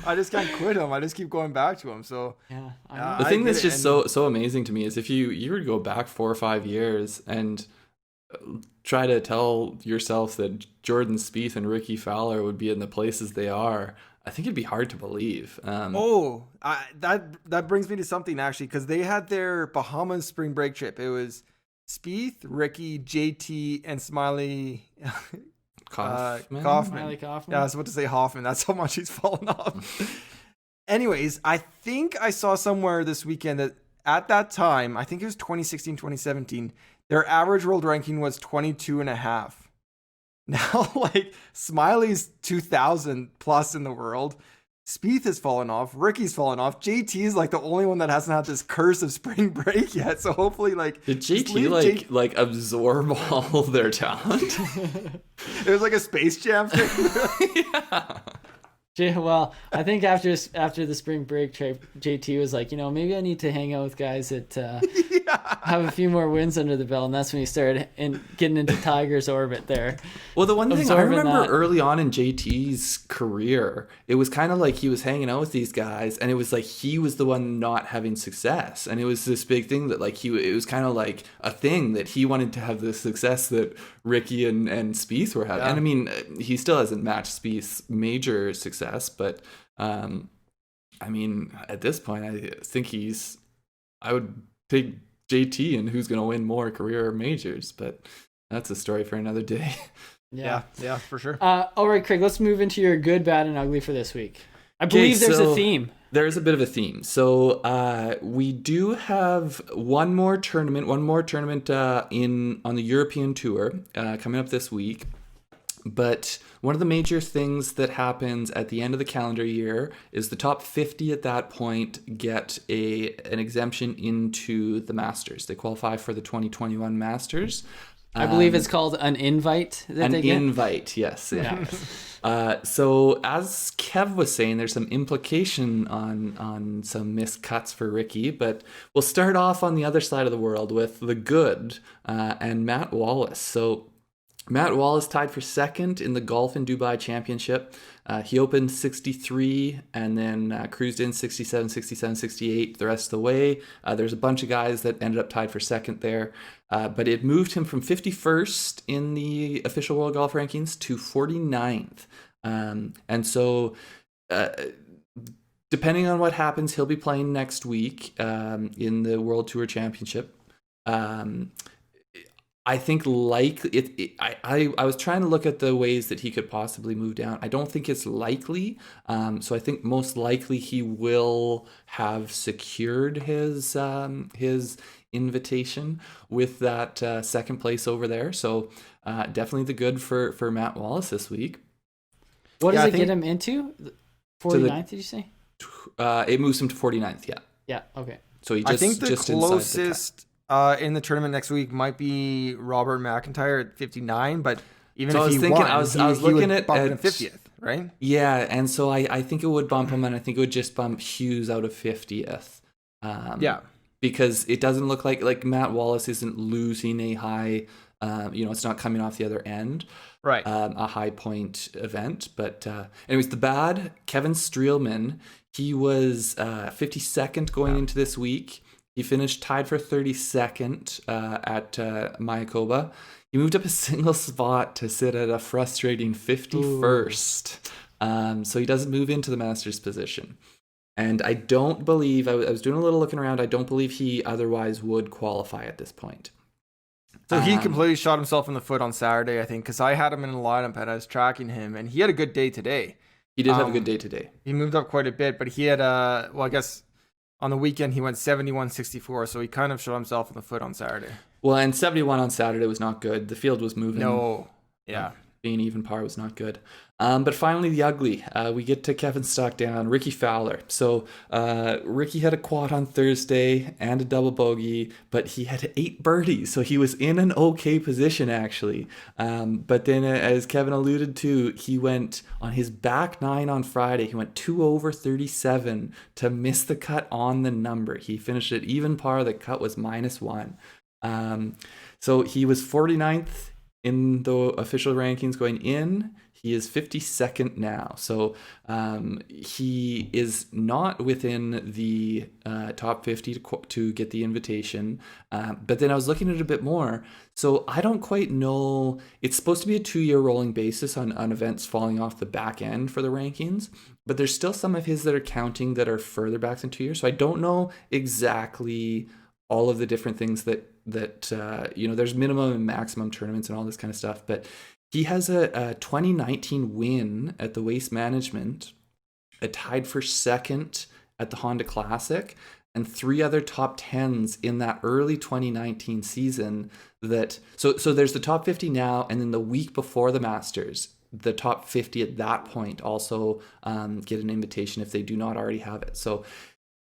S2: I just can't quit him. I just keep going back to him. So
S3: the thing that's just so amazing to me is if you were to go back 4 or 5 years and try to tell yourself that Jordan Spieth and Rickie Fowler would be in the places they are, I think it'd be hard to believe.
S2: That brings me to something actually, because they had their Bahamas spring break trip. It was Spieth, Rickie, JT, and Smiley
S3: Kaufman.
S1: Smiley Kaufman.
S2: Yeah, I was about to say Hoffman. That's how much he's fallen off. Anyways, I think I saw somewhere this weekend that at that time, I think it was 2016, 2017, their average world ranking was 22.5. Now, like, Smiley's 2,000 plus in the world. Spieth has fallen off. Rickie's fallen off. JT is like the only one that hasn't had this curse of spring break yet. So hopefully, like,
S3: did JT like absorb all their talent?
S2: It was like a Space Jam thing.
S1: Yeah. Well, I think after the spring break trip, JT was like, maybe I need to hang out with guys that have a few more wins under the belt, and that's when he started getting into Tiger's orbit there.
S3: Well, the one thing I remember early on in JT's career, it was kind of like he was hanging out with these guys, and it was like he was the one not having success, and it was this big thing that like it was kind of like a thing that he wanted to have the success that Rickie and Spieth were having. And I mean, he still hasn't matched Spieth's major success, but I mean, at this point, I think I would take JT and who's going to win more career majors, but that's a story for another day.
S2: Yeah, for sure.
S1: All right, Craig, let's move into your good, bad, and ugly for this week. I believe there's a theme.
S3: There's a bit of a theme. So we do have one more tournament on the European Tour coming up this week. But one of the major things that happens at the end of the calendar year is the top 50 at that point get an exemption into the Masters. They qualify for the 2021 Masters.
S1: I believe it's called an invite.
S3: Invite, yes. Yeah. So as Kev was saying, there's some implication on some missed cuts for Rickie, but we'll start off on the other side of the world with the good and Matt Wallace. So Matt Wallace tied for second in the Golf in Dubai Championship. He opened 63 and then cruised in 67, 67, 68 the rest of the way. There's a bunch of guys that ended up tied for second there. But it moved him from 51st in the official World Golf Rankings to 49th. And so depending on what happens, he'll be playing next week in the World Tour Championship. I think I was trying to look at the ways that he could possibly move down. I don't think it's likely. So I think most likely he will have secured his invitation with that second place over there. So definitely the good for Matt Wallace this week.
S1: What does it get him into? 49th, did you say?
S3: It moves him to 49th, yeah.
S1: Yeah, okay.
S3: So he
S2: I think the
S3: just
S2: closest in the tournament next week might be Robert McIntyre at 59, but even
S3: so
S2: if he won, I was looking at 50th. right?
S3: Yeah, and so I think it would bump him, and I think it would just bump Hughes out of 50th.
S2: Yeah.
S3: Because it doesn't look like Matt Wallace isn't losing a high, it's not coming off the other end.
S2: Right.
S3: A high point event. But anyways, the bad, Kevin Streelman, he was 52nd going into this week. He finished tied for 32nd at Mayakoba. He moved up a single spot to sit at a frustrating 51st. So he doesn't move into the Masters position. And I don't believe, I was doing a little looking around, I don't believe he otherwise would qualify at this point.
S2: So he completely shot himself in the foot on Saturday, I think, because I had him in the lineup and I was tracking him, and he had a good day today.
S3: He did have a good day today.
S2: He moved up quite a bit, but he had, I guess on the weekend he went 71-64, so he kind of shot himself in the foot on Saturday.
S3: Well, and 71 on Saturday was not good. The field was moving.
S2: No, yeah.
S3: Being even par was not good. But finally, the ugly. We get to Kevin Stockdown, Rickie Fowler. So Rickie had a quad on Thursday and a double bogey, but he had 8 birdies. So he was in an okay position, actually. But then, as Kevin alluded to, he went on his back 9 on Friday. He went 2 over 37 to miss the cut on the number. He finished at even par. The cut was -1. So he was 49th in the official rankings going in. He is 52nd now. So he is not within the top 50 to get the invitation. But then I was looking at it a bit more. So I don't quite know. It's supposed to be a 2-year rolling basis on events falling off the back end for the rankings. But there's still some of his that are counting that are further back than 2 years. So I don't know exactly all of the different things that there's minimum and maximum tournaments and all this kind of stuff. But he has a 2019 win at the Waste Management, a tied for second at the Honda Classic, and 3 other top 10s in that early 2019 season. So there's the top 50 now, and then the week before the Masters, the top 50 at that point also get an invitation if they do not already have it. So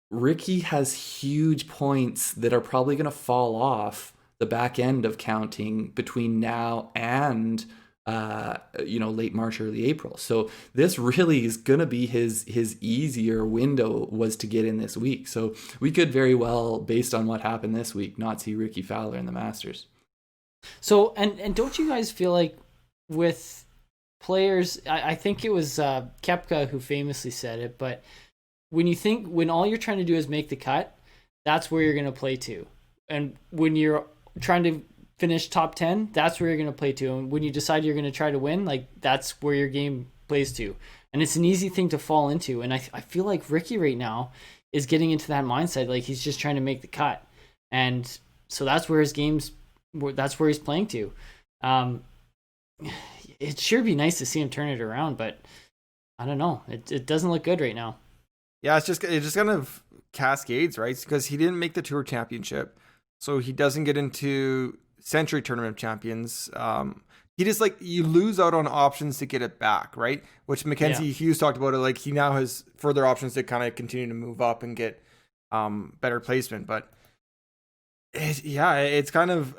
S3: Rickie has huge points that are probably going to fall off the back end of counting between now and late March, early April. So this really is going to be his easier window was to get in this week. So we could very well, based on what happened this week, not see Rickie Fowler in the Masters. So
S1: and don't you guys feel like with players, I think it was Koepka who famously said it, but when all you're trying to do is make the cut, that's where you're going to play to. And when you're trying to finish top 10, that's where you're going to play to. And when you decide you're going to try to win, like that's where your game plays to. And it's an easy thing to fall into. And I feel like Rickie right now is getting into that mindset. Like he's just trying to make the cut. And so that's where that's where he's playing to. It sure be nice to see him turn it around, but I don't know. It doesn't look good right now.
S2: Yeah, it just kind of cascades, right? Because he didn't make the Tour Championship, so he doesn't get into Century Tournament of Champions. He just you lose out on options to get it back, right? Which Mackenzie Hughes talked about it. Like he now has further options to kind of continue to move up and get better placement. But it's kind of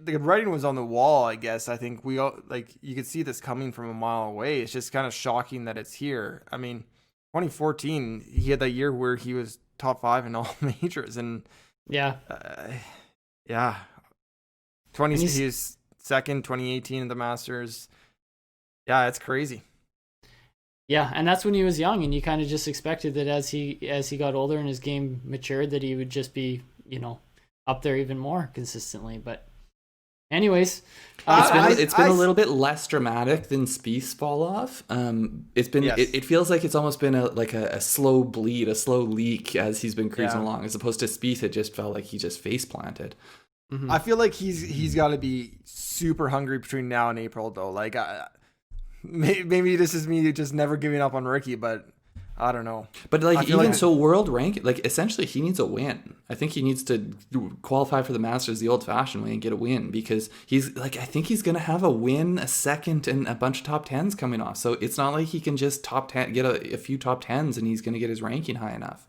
S2: the writing was on the wall, I guess. I think we all you could see this coming from a mile away. It's just kind of shocking that it's here. I mean, 2014, he had that year where he was top 5 in all majors, and he was second 2018 in the Masters. Yeah, it's crazy.
S1: Yeah, and that's when he was young, and you kind of just expected that as he got older and his game matured, that he would just be up there even more consistently. But anyways,
S3: it's been a little bit less dramatic than Spieth's fall off. It's been it feels like it's almost been a slow bleed, a slow leak as he's been cruising along, as opposed to Spieth. It just felt like he just face planted.
S2: Mm-hmm. I feel like he's got to be super hungry between now and April, though. Maybe this is me just never giving up on Rickie, but I don't know. But
S3: world rank, essentially he needs a win. I think he needs to qualify for the Masters the old-fashioned way and get a win, because he's I think he's going to have a win, a second, and a bunch of top 10s coming off. So it's not like he can just top 10 get a few top 10s and he's going to get his ranking high enough.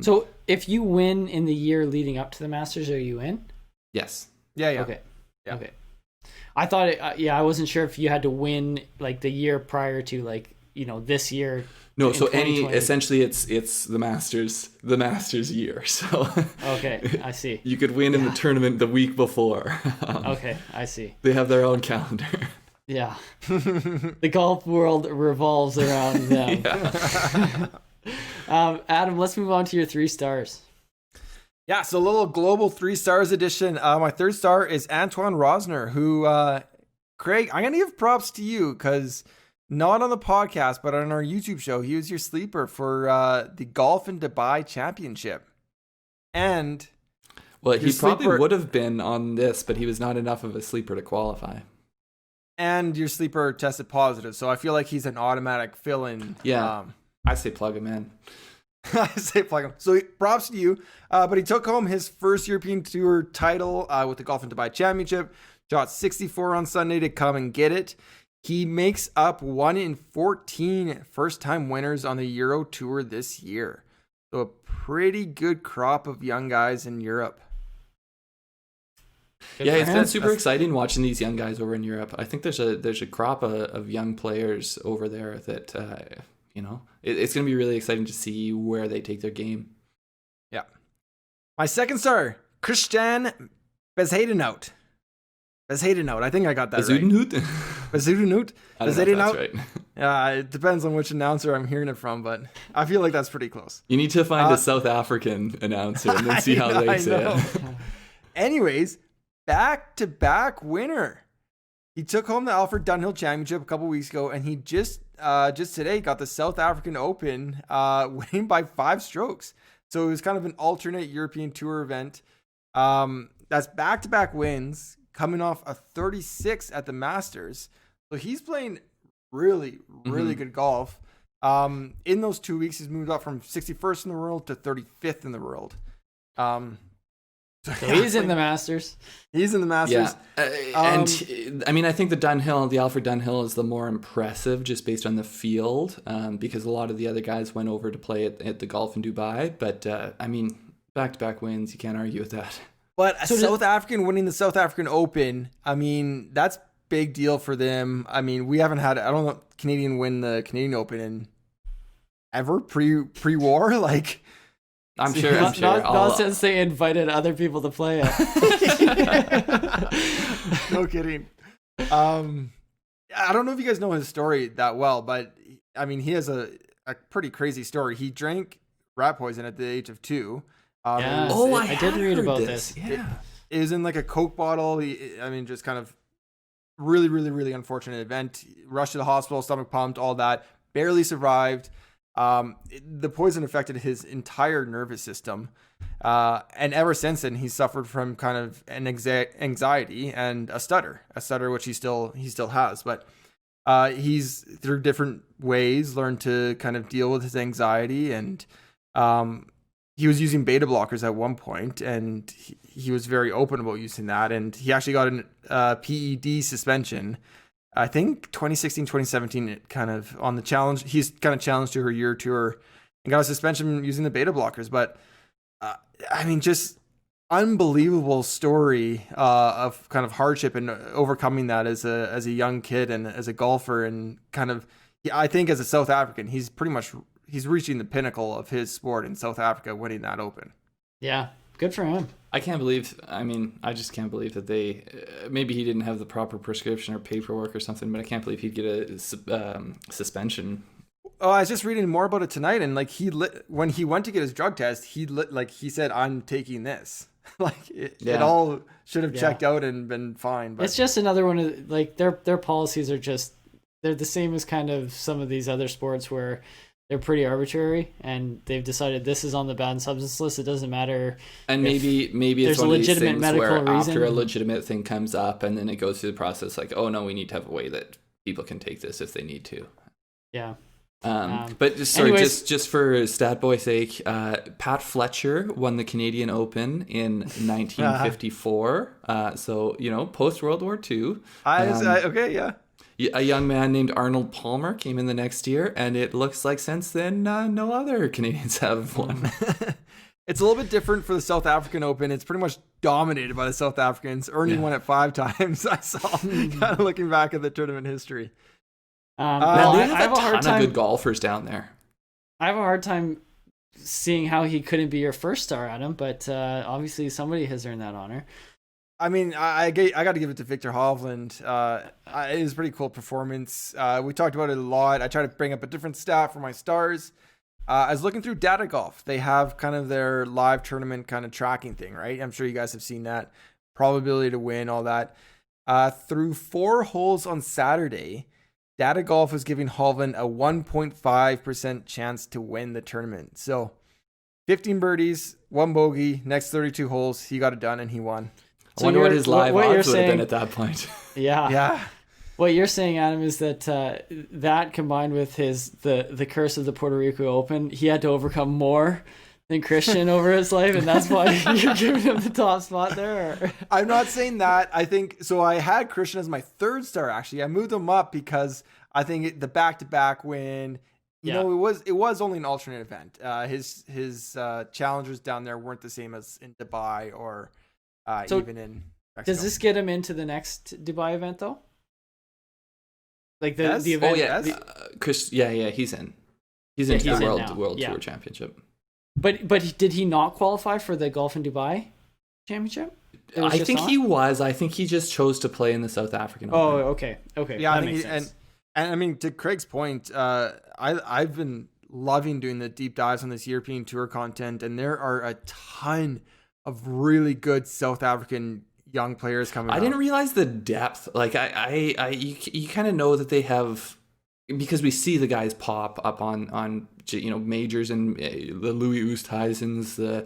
S1: So if you win in the year leading up to the Masters, are you in?
S3: Yes.
S2: Yeah.
S1: Okay. Yeah. Okay. I thought I wasn't sure if you had to win like the year prior to like, this year.
S3: No, so essentially it's the Masters year. So
S1: okay, I see.
S3: You could win in the tournament the week before.
S1: Okay, I see.
S3: They have their own calendar.
S1: Yeah. The golf world revolves around them. Adam, let's move on to your 3 stars.
S2: Yeah, so a little global 3 stars edition. My 3rd star is Antoine Rozner, who, Craig, I'm going to give props to you because not on the podcast, but on our YouTube show, he was your sleeper for the Golf in Dubai Championship. And
S3: well, he probably would have been on this, but he was not enough of a sleeper to qualify.
S2: And your sleeper tested positive, so I feel like he's an automatic fill-in.
S3: Yeah, I say plug him in.
S2: I say plug him. So props to you. But he took home his first European Tour title with the Golf in Dubai Championship. Shot 64 on Sunday to come and get it. He makes up 1 in 14 first-time winners on the Euro Tour this year. So a pretty good crop of young guys in Europe.
S3: Yeah, it's been super exciting watching these young guys over in Europe. I think there's a crop of young players over there that it's going to be really exciting to see where they take their game.
S2: Yeah. My 2nd star, Christiaan Bezuidenhout. I think I got that
S3: Bezuidenhout?
S2: right. Bezuidenhout?
S3: I don't know if that's right.
S2: Yeah, it depends on which announcer I'm hearing it from, but I feel like that's pretty close.
S3: You need to find a South African announcer and then see how they say it.
S2: Anyways, back-to-back winner. He took home the Alfred Dunhill Championship a couple weeks ago, and he just today got the South African Open, winning by 5 strokes. So it was kind of an alternate European Tour event. That's back-to-back wins, coming off a 36 at the Masters. So he's playing really, really good golf. In those 2 weeks, he's moved up from 61st in the world to 35th in the world.
S1: So he's in the Masters.
S2: He's in the Masters.
S3: Yeah. And I mean, I think the Alfred Dunhill is the more impressive just based on the field, because a lot of the other guys went over to play at the golf in Dubai. But I mean, back-to-back wins, you can't argue with that.
S2: But a South African winning the South African Open, I mean, that's big deal for them. I mean, we haven't had, I don't know, Canadian win the Canadian Open in ever pre-war. Like,
S3: I'm sure.
S1: Not since they invited other people to play it.
S2: No kidding. I don't know if you guys know his story that well, but I mean, he has a pretty crazy story. He drank rat poison at the age of 2.
S1: Yeah. I did read about this.
S3: Yeah.
S2: It was in like a Coke bottle. Just kind of really, really, really unfortunate event. Rushed to the hospital, stomach pumped, all that. Barely survived. The poison affected his entire nervous system. And ever since then, he's suffered from kind of an anxiety and a stutter which he still has. But he's through different ways learned to kind of deal with his anxiety, and he was using beta blockers at one point, and he was very open about using that. And he actually got a PED suspension. I think 2016, 2017, it kind of on the challenge. He's kind of challenged to her year tour and got a suspension using the beta blockers. But I mean, just unbelievable story of kind of hardship and overcoming that as a young kid and as a golfer, and kind of, I think as a South African, he's reaching the pinnacle of his sport in South Africa, winning that Open.
S1: Yeah, good for him.
S3: I just can't believe that they, maybe he didn't have the proper prescription or paperwork or something, but I can't believe he'd get a suspension.
S2: Oh, I was just reading more about it tonight, and like when he went to get his drug test, he said, "I'm taking this." Like it all should have checked out and been fine. But
S1: it's just another one of like their policies are just, they're the same as kind of some of these other sports where they're pretty arbitrary, and they've decided this is on the banned substance list. It doesn't matter.
S3: And maybe it's
S1: there's
S3: one
S1: a
S3: of these
S1: legitimate
S3: things
S1: medical
S3: where
S1: reason.
S3: after a legitimate thing comes up, and then it goes through the process like, oh no, we need to have a way that people can take this if they need to.
S1: Yeah.
S3: But just for stat boy's sake, Pat Fletcher won the Canadian Open in 1954. So post World War II.
S2: Okay, yeah.
S3: A young man named Arnold Palmer came in the next year, and it looks like since then no other Canadians have won.
S2: It's a little bit different for the South African Open. It's pretty much dominated by the South Africans. Ernie won it 5 times. I saw, kind of looking back at the tournament history.
S3: Man, they have a ton of good golfers down there.
S1: I have a hard time seeing how he couldn't be your first star, Adam, but obviously somebody has earned that honor.
S2: I mean, I got to give it to Viktor Hovland. It was a pretty cool performance. We talked about it a lot. I tried to bring up a different stat for my stars. I was looking through Data Golf. They have kind of their live tournament kind of tracking thing, right? I'm sure you guys have seen that. Probability to win, all that. Through 4 holes on Saturday, Data Golf was giving Hovland a 1.5% chance to win the tournament. So 15 birdies, 1 bogey, next 32 holes, he got it done and he won.
S3: I wonder what his live odds would have been at that point.
S1: Yeah. What you're saying, Adam, is that that combined with the curse of the Puerto Rico Open, he had to overcome more than Christiaan over his life, and that's why you're giving him the top spot there? Or?
S2: I'm not saying that. I think so. I had Christiaan as my 3rd star. Actually, I moved him up because I think the back-to-back win. You know, it was only an alternate event. His challengers down there weren't the same as in Dubai or even in Mexico.
S1: Does this get him into the next Dubai event though? Like the event?
S3: Oh yeah, Chris. Yeah, he's in. He's in the World Tour Championship.
S1: But did he not qualify for the Golf in Dubai Championship?
S3: I think he was. I think he just chose to play in the South African Open.
S1: Oh, okay.
S2: Yeah, that makes sense. And I mean, to Craig's point, I've been loving doing the deep dives on this European Tour content, and there are a ton of really good South African young players coming out.
S3: I didn't realize the depth. Like you kind of know that they have, because we see the guys pop up on majors and the Louis Oosthuizens, the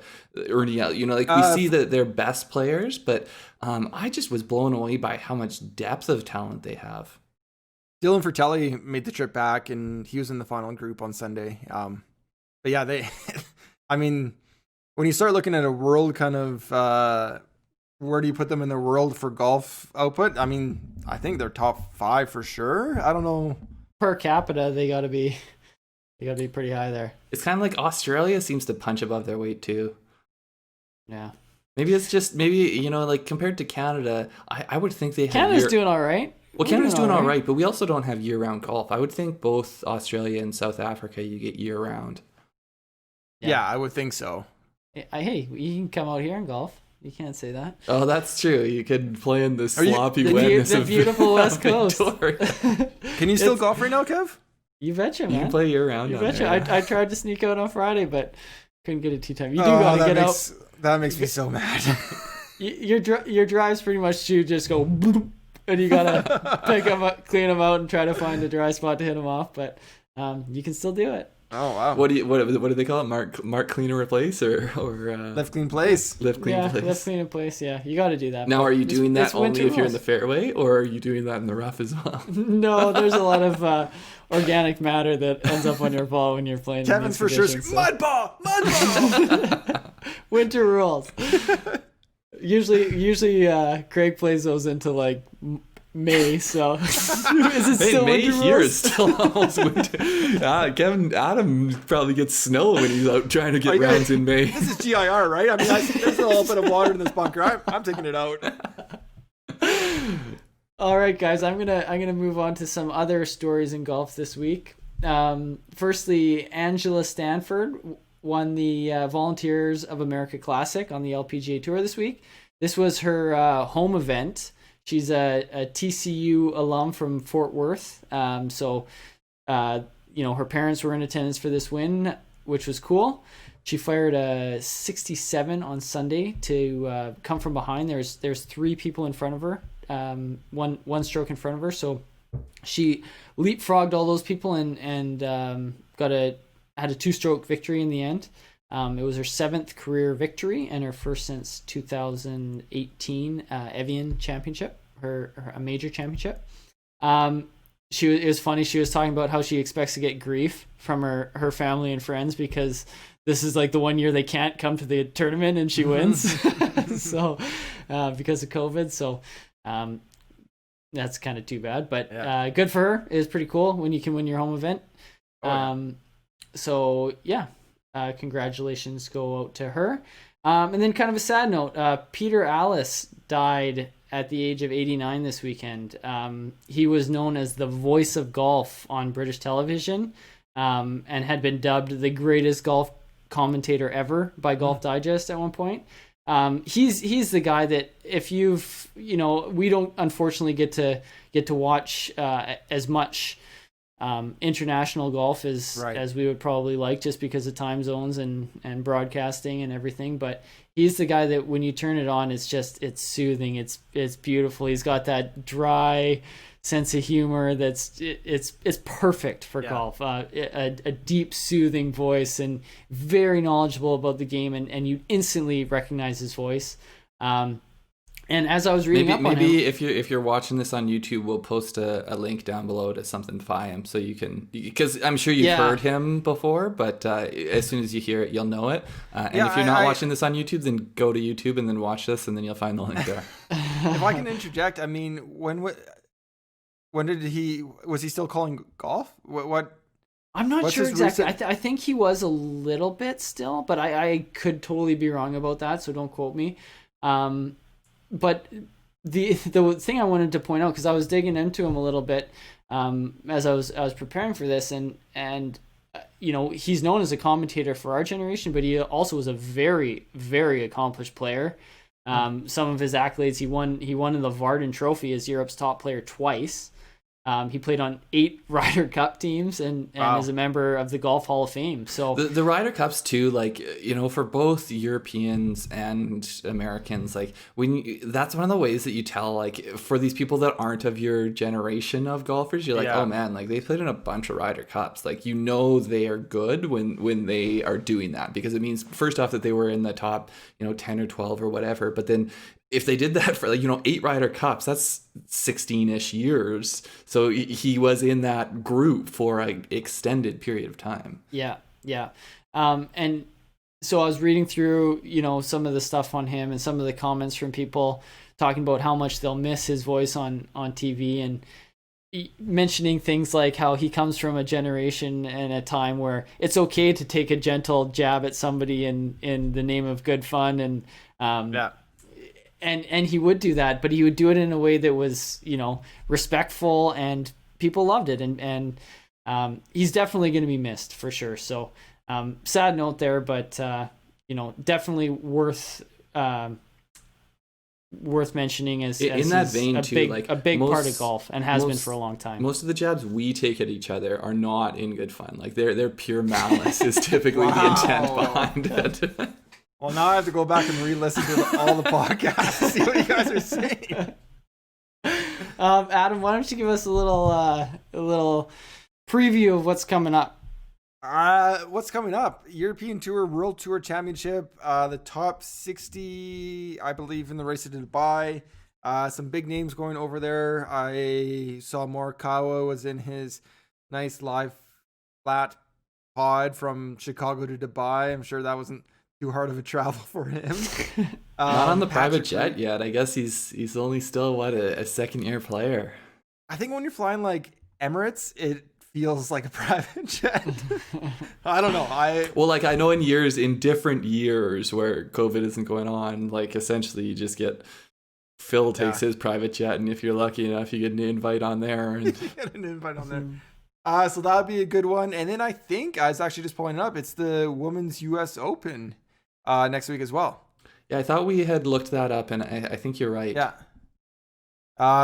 S3: Ernie, we see that they're best players, but I just was blown away by how much depth of talent they have.
S2: Dylan Fratelli made the trip back, and he was in the final group on Sunday. But yeah, they, I mean, when you start looking at a world kind of, where do you put them in the world for golf output? I mean, I think they're top 5 for sure. I don't know.
S1: Per capita, they gotta be pretty high there.
S3: It's kind of like Australia seems to punch above their weight too.
S1: Yeah.
S3: Maybe it's just like compared to Canada, I would think they have
S1: Canada's doing all right.
S3: Well, Canada's doing all right, but we also don't have year-round golf. I would think both Australia and South Africa, you get year-round.
S2: Yeah, I would think so.
S1: Hey, you can come out here and golf. You can't say that.
S3: Oh, that's true. You could play in the sloppy wetness
S1: of the beautiful West Coast.
S2: Can you still golf right now, Kev?
S1: You betcha, man.
S3: You can play year-round.
S1: You betcha. I tried to sneak out on Friday, but couldn't get a tee time. You do gotta get out.
S2: That makes me so mad.
S1: Your drive's pretty much to just go bloop, and you gotta pick them up, clean them out, and try to find a dry spot to hit them off. But you can still do it.
S2: Oh wow!
S3: What do they call it? Mark clean or replace or
S2: lift clean place?
S3: Lift clean place.
S1: Lift clean in place. Yeah, you got to do that.
S3: Now, are you doing that only if you're in the fairway, or are you doing that in the rough as well?
S1: No, there's a lot of organic matter that ends up on your ball when you're playing.
S2: Kevin's for sure. Mud ball.
S1: Winter rules. Usually, Craig plays those into like May, so is it still
S3: May
S1: winter
S3: here
S1: rules?
S3: Is still almost winter. Adam probably gets snow when he's out trying to get rounds in May.
S2: This is GIR, right? I mean, there's a little bit of water in this bunker. I'm taking it out.
S1: All right, guys, I'm gonna move on to some other stories in golf this week. Firstly, Angela Stanford won the Volunteers of America Classic on the LPGA Tour this week. This was her home event. She's a TCU alum from Fort Worth. So her parents were in attendance for this win, which was cool. She fired a 67 on Sunday to come from behind. There's 3 people in front of her, one stroke in front of her. So she leapfrogged all those people and had a 2-stroke victory in the end. It was her 7th career victory and her first since 2018 Evian Championship, a major championship. It was funny. She was talking about how she expects to get grief from her family and friends because this is like the one year they can't come to the tournament and she wins. So because of COVID. So that's kind of too bad, but good for her. It's pretty cool when you can win your home event. So yeah. congratulations go out to her. And then kind of a sad note, Peter Allis died at the age of 89 this weekend. He was known as the voice of golf on British television, and had been dubbed the greatest golf commentator ever by Golf Digest at one point. He's the guy that if you've, we don't unfortunately get to watch as much international golf as we would probably like, just because of time zones and broadcasting and everything. But he's the guy that when you turn it on, it's soothing. It's beautiful. He's got that dry sense of humor it's perfect for golf. A deep, soothing voice, and very knowledgeable about the game, and you instantly recognize his voice. And as I was reading up on him,
S3: if you're watching this on YouTube, we'll post a link down below to something by him, so you can, because I'm sure you've heard him before, but as soon as you hear it, you'll know it. And if you're not watching this on YouTube, then go to YouTube and then watch this, and then you'll find the link there.
S2: If I can interject, I mean, when was he still calling golf? What?
S1: I'm not sure exactly. I think he was a little bit still, but I could totally be wrong about that, so don't quote me. But the thing I wanted to point out, because I was digging into him a little bit as I was preparing for this, and he's known as a commentator for our generation, but he also was a very, very accomplished player. Some of his accolades, he won the Varden Trophy as Europe's top player twice. He played on 8 Ryder Cup teams and is a member of the Golf Hall of Fame. So
S3: the Ryder Cups too, for both Europeans and Americans, that's one of the ways that you tell, for these people that aren't of your generation of golfers, you're like, oh man, they played in a bunch of Ryder Cups. They are good when they are doing that, because it means, first off, that they were in the top 10 or 12 or whatever, but then if they did that for 8 Ryder Cups, that's 16-ish years. So he was in that group for an extended period of time.
S1: Yeah. And so I was reading through, some of the stuff on him and some of the comments from people talking about how much they'll miss his voice on TV, and mentioning things like how he comes from a generation and a time where it's okay to take a gentle jab at somebody in the name of good fun, and And he would do that, but he would do it in a way that was, respectful, and people loved it. And he's definitely going to be missed for sure. So sad note there, but definitely worth mentioning as
S3: in that vein too,
S1: a big part of golf, and has been for a long time.
S3: Most of the jabs we take at each other are not in good fun. They're pure malice is typically the intent behind it.
S2: Well, now I have to go back and re-listen to all the podcasts to see what you guys are saying.
S1: Adam, why don't you give us a little preview of what's coming up?
S2: What's coming up? European Tour, World Tour Championship, the top 60, I believe, in the race to Dubai. Some big names going over there. I saw Morikawa was in his nice live flat pod from Chicago to Dubai. I'm sure that wasn't too hard of a travel for him.
S3: Not on the private jet yet. I guess he's only still a second-year player.
S2: I think when you're flying Emirates, it feels like a private jet. I don't know.
S3: I know in different years where COVID isn't going on, essentially you just get Phil takes his private jet, and if you're lucky enough, you get an invite on there. And
S2: you get an invite on there. So that would be a good one. And then I think I was actually just pulling it up. It's the Women's U.S. Open next week as well.
S3: Yeah, I thought we had looked that up, and I think you're right.
S2: Yeah.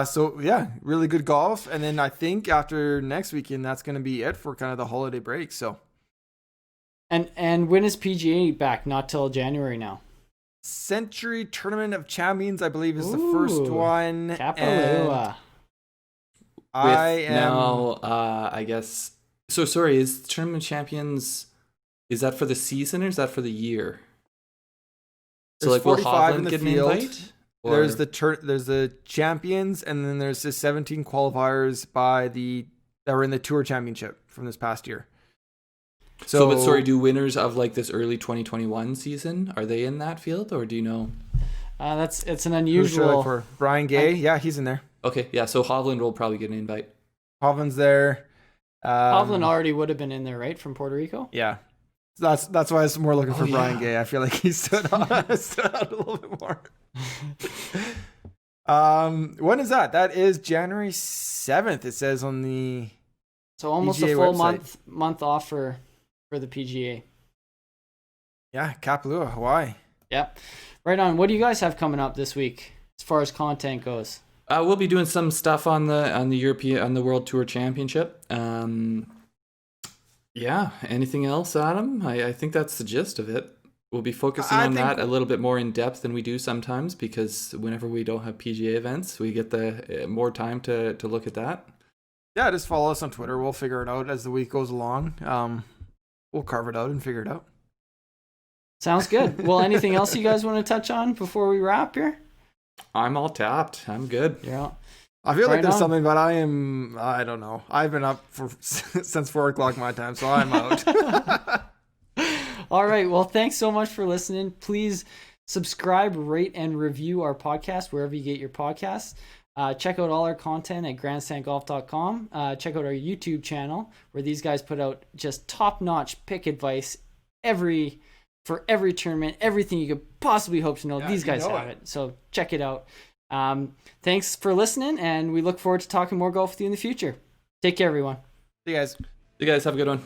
S2: So yeah, really good golf. And then I think after next weekend, that's going to be it for kind of the holiday break. So.
S1: And when is PGA back? Not till January now.
S2: Century Tournament of Champions, I believe, is the first one.
S1: Kapalua.
S3: I guess. So sorry, is Tournament of Champions? Is that for the season or is that for the year?
S2: There's
S3: will
S2: 45 in the
S3: get
S2: field.
S3: An invite?
S2: There's the champions, and then there's the 17 qualifiers that were in the Tour Championship from this past year.
S3: So, but sorry, do winners of this early 2021 season, are they in that field, or do you know?
S1: It's an unusual.
S2: For Brian Gay, yeah, he's in there.
S3: Okay, yeah. So Hovland will probably get an invite.
S2: Hovland's there.
S1: Hovland already would have been in there, right, from Puerto Rico?
S2: Yeah. That's why I was more looking for Brian
S3: yeah.
S2: Gay. I feel like he stood out a little bit more. When is that? That is January 7th. It says on the
S1: So almost
S2: PGA
S1: a full
S2: website.
S1: month off for the PGA.
S2: Yeah, Kapalua, Hawaii.
S1: Yep. Right on. What do you guys have coming up this week as far as content goes?
S3: We'll be doing some stuff on the World Tour Championship. Yeah. Anything else, Adam? I think that's the gist of it. We'll be focusing on that a little bit more in depth than we do sometimes, because whenever we don't have PGA events, we get the more time to look at that.
S2: Yeah, just follow us on Twitter. We'll figure it out as the week goes along. We'll carve it out and figure it out.
S1: Sounds good. Well, anything else you guys want to touch on before we wrap here?
S3: I'm all tapped. I'm good.
S1: Yeah.
S2: I feel like there's
S1: on.
S2: something, but I don't know. I've been up since 4 o'clock my time, so I'm out.
S1: All right. Well, thanks so much for listening. Please subscribe, rate, and review our podcast wherever you get your podcasts. Check out all our content at grandstandgolf.com. Check out our YouTube channel where these guys put out just top-notch pick advice for every tournament, everything you could possibly hope to know.
S2: Yeah,
S1: these guys
S2: you know
S1: have it. So check it out. Thanks for listening, and we look forward to talking more golf with you in the future. Take care, everyone.
S2: See you guys.
S3: You guys have a good one.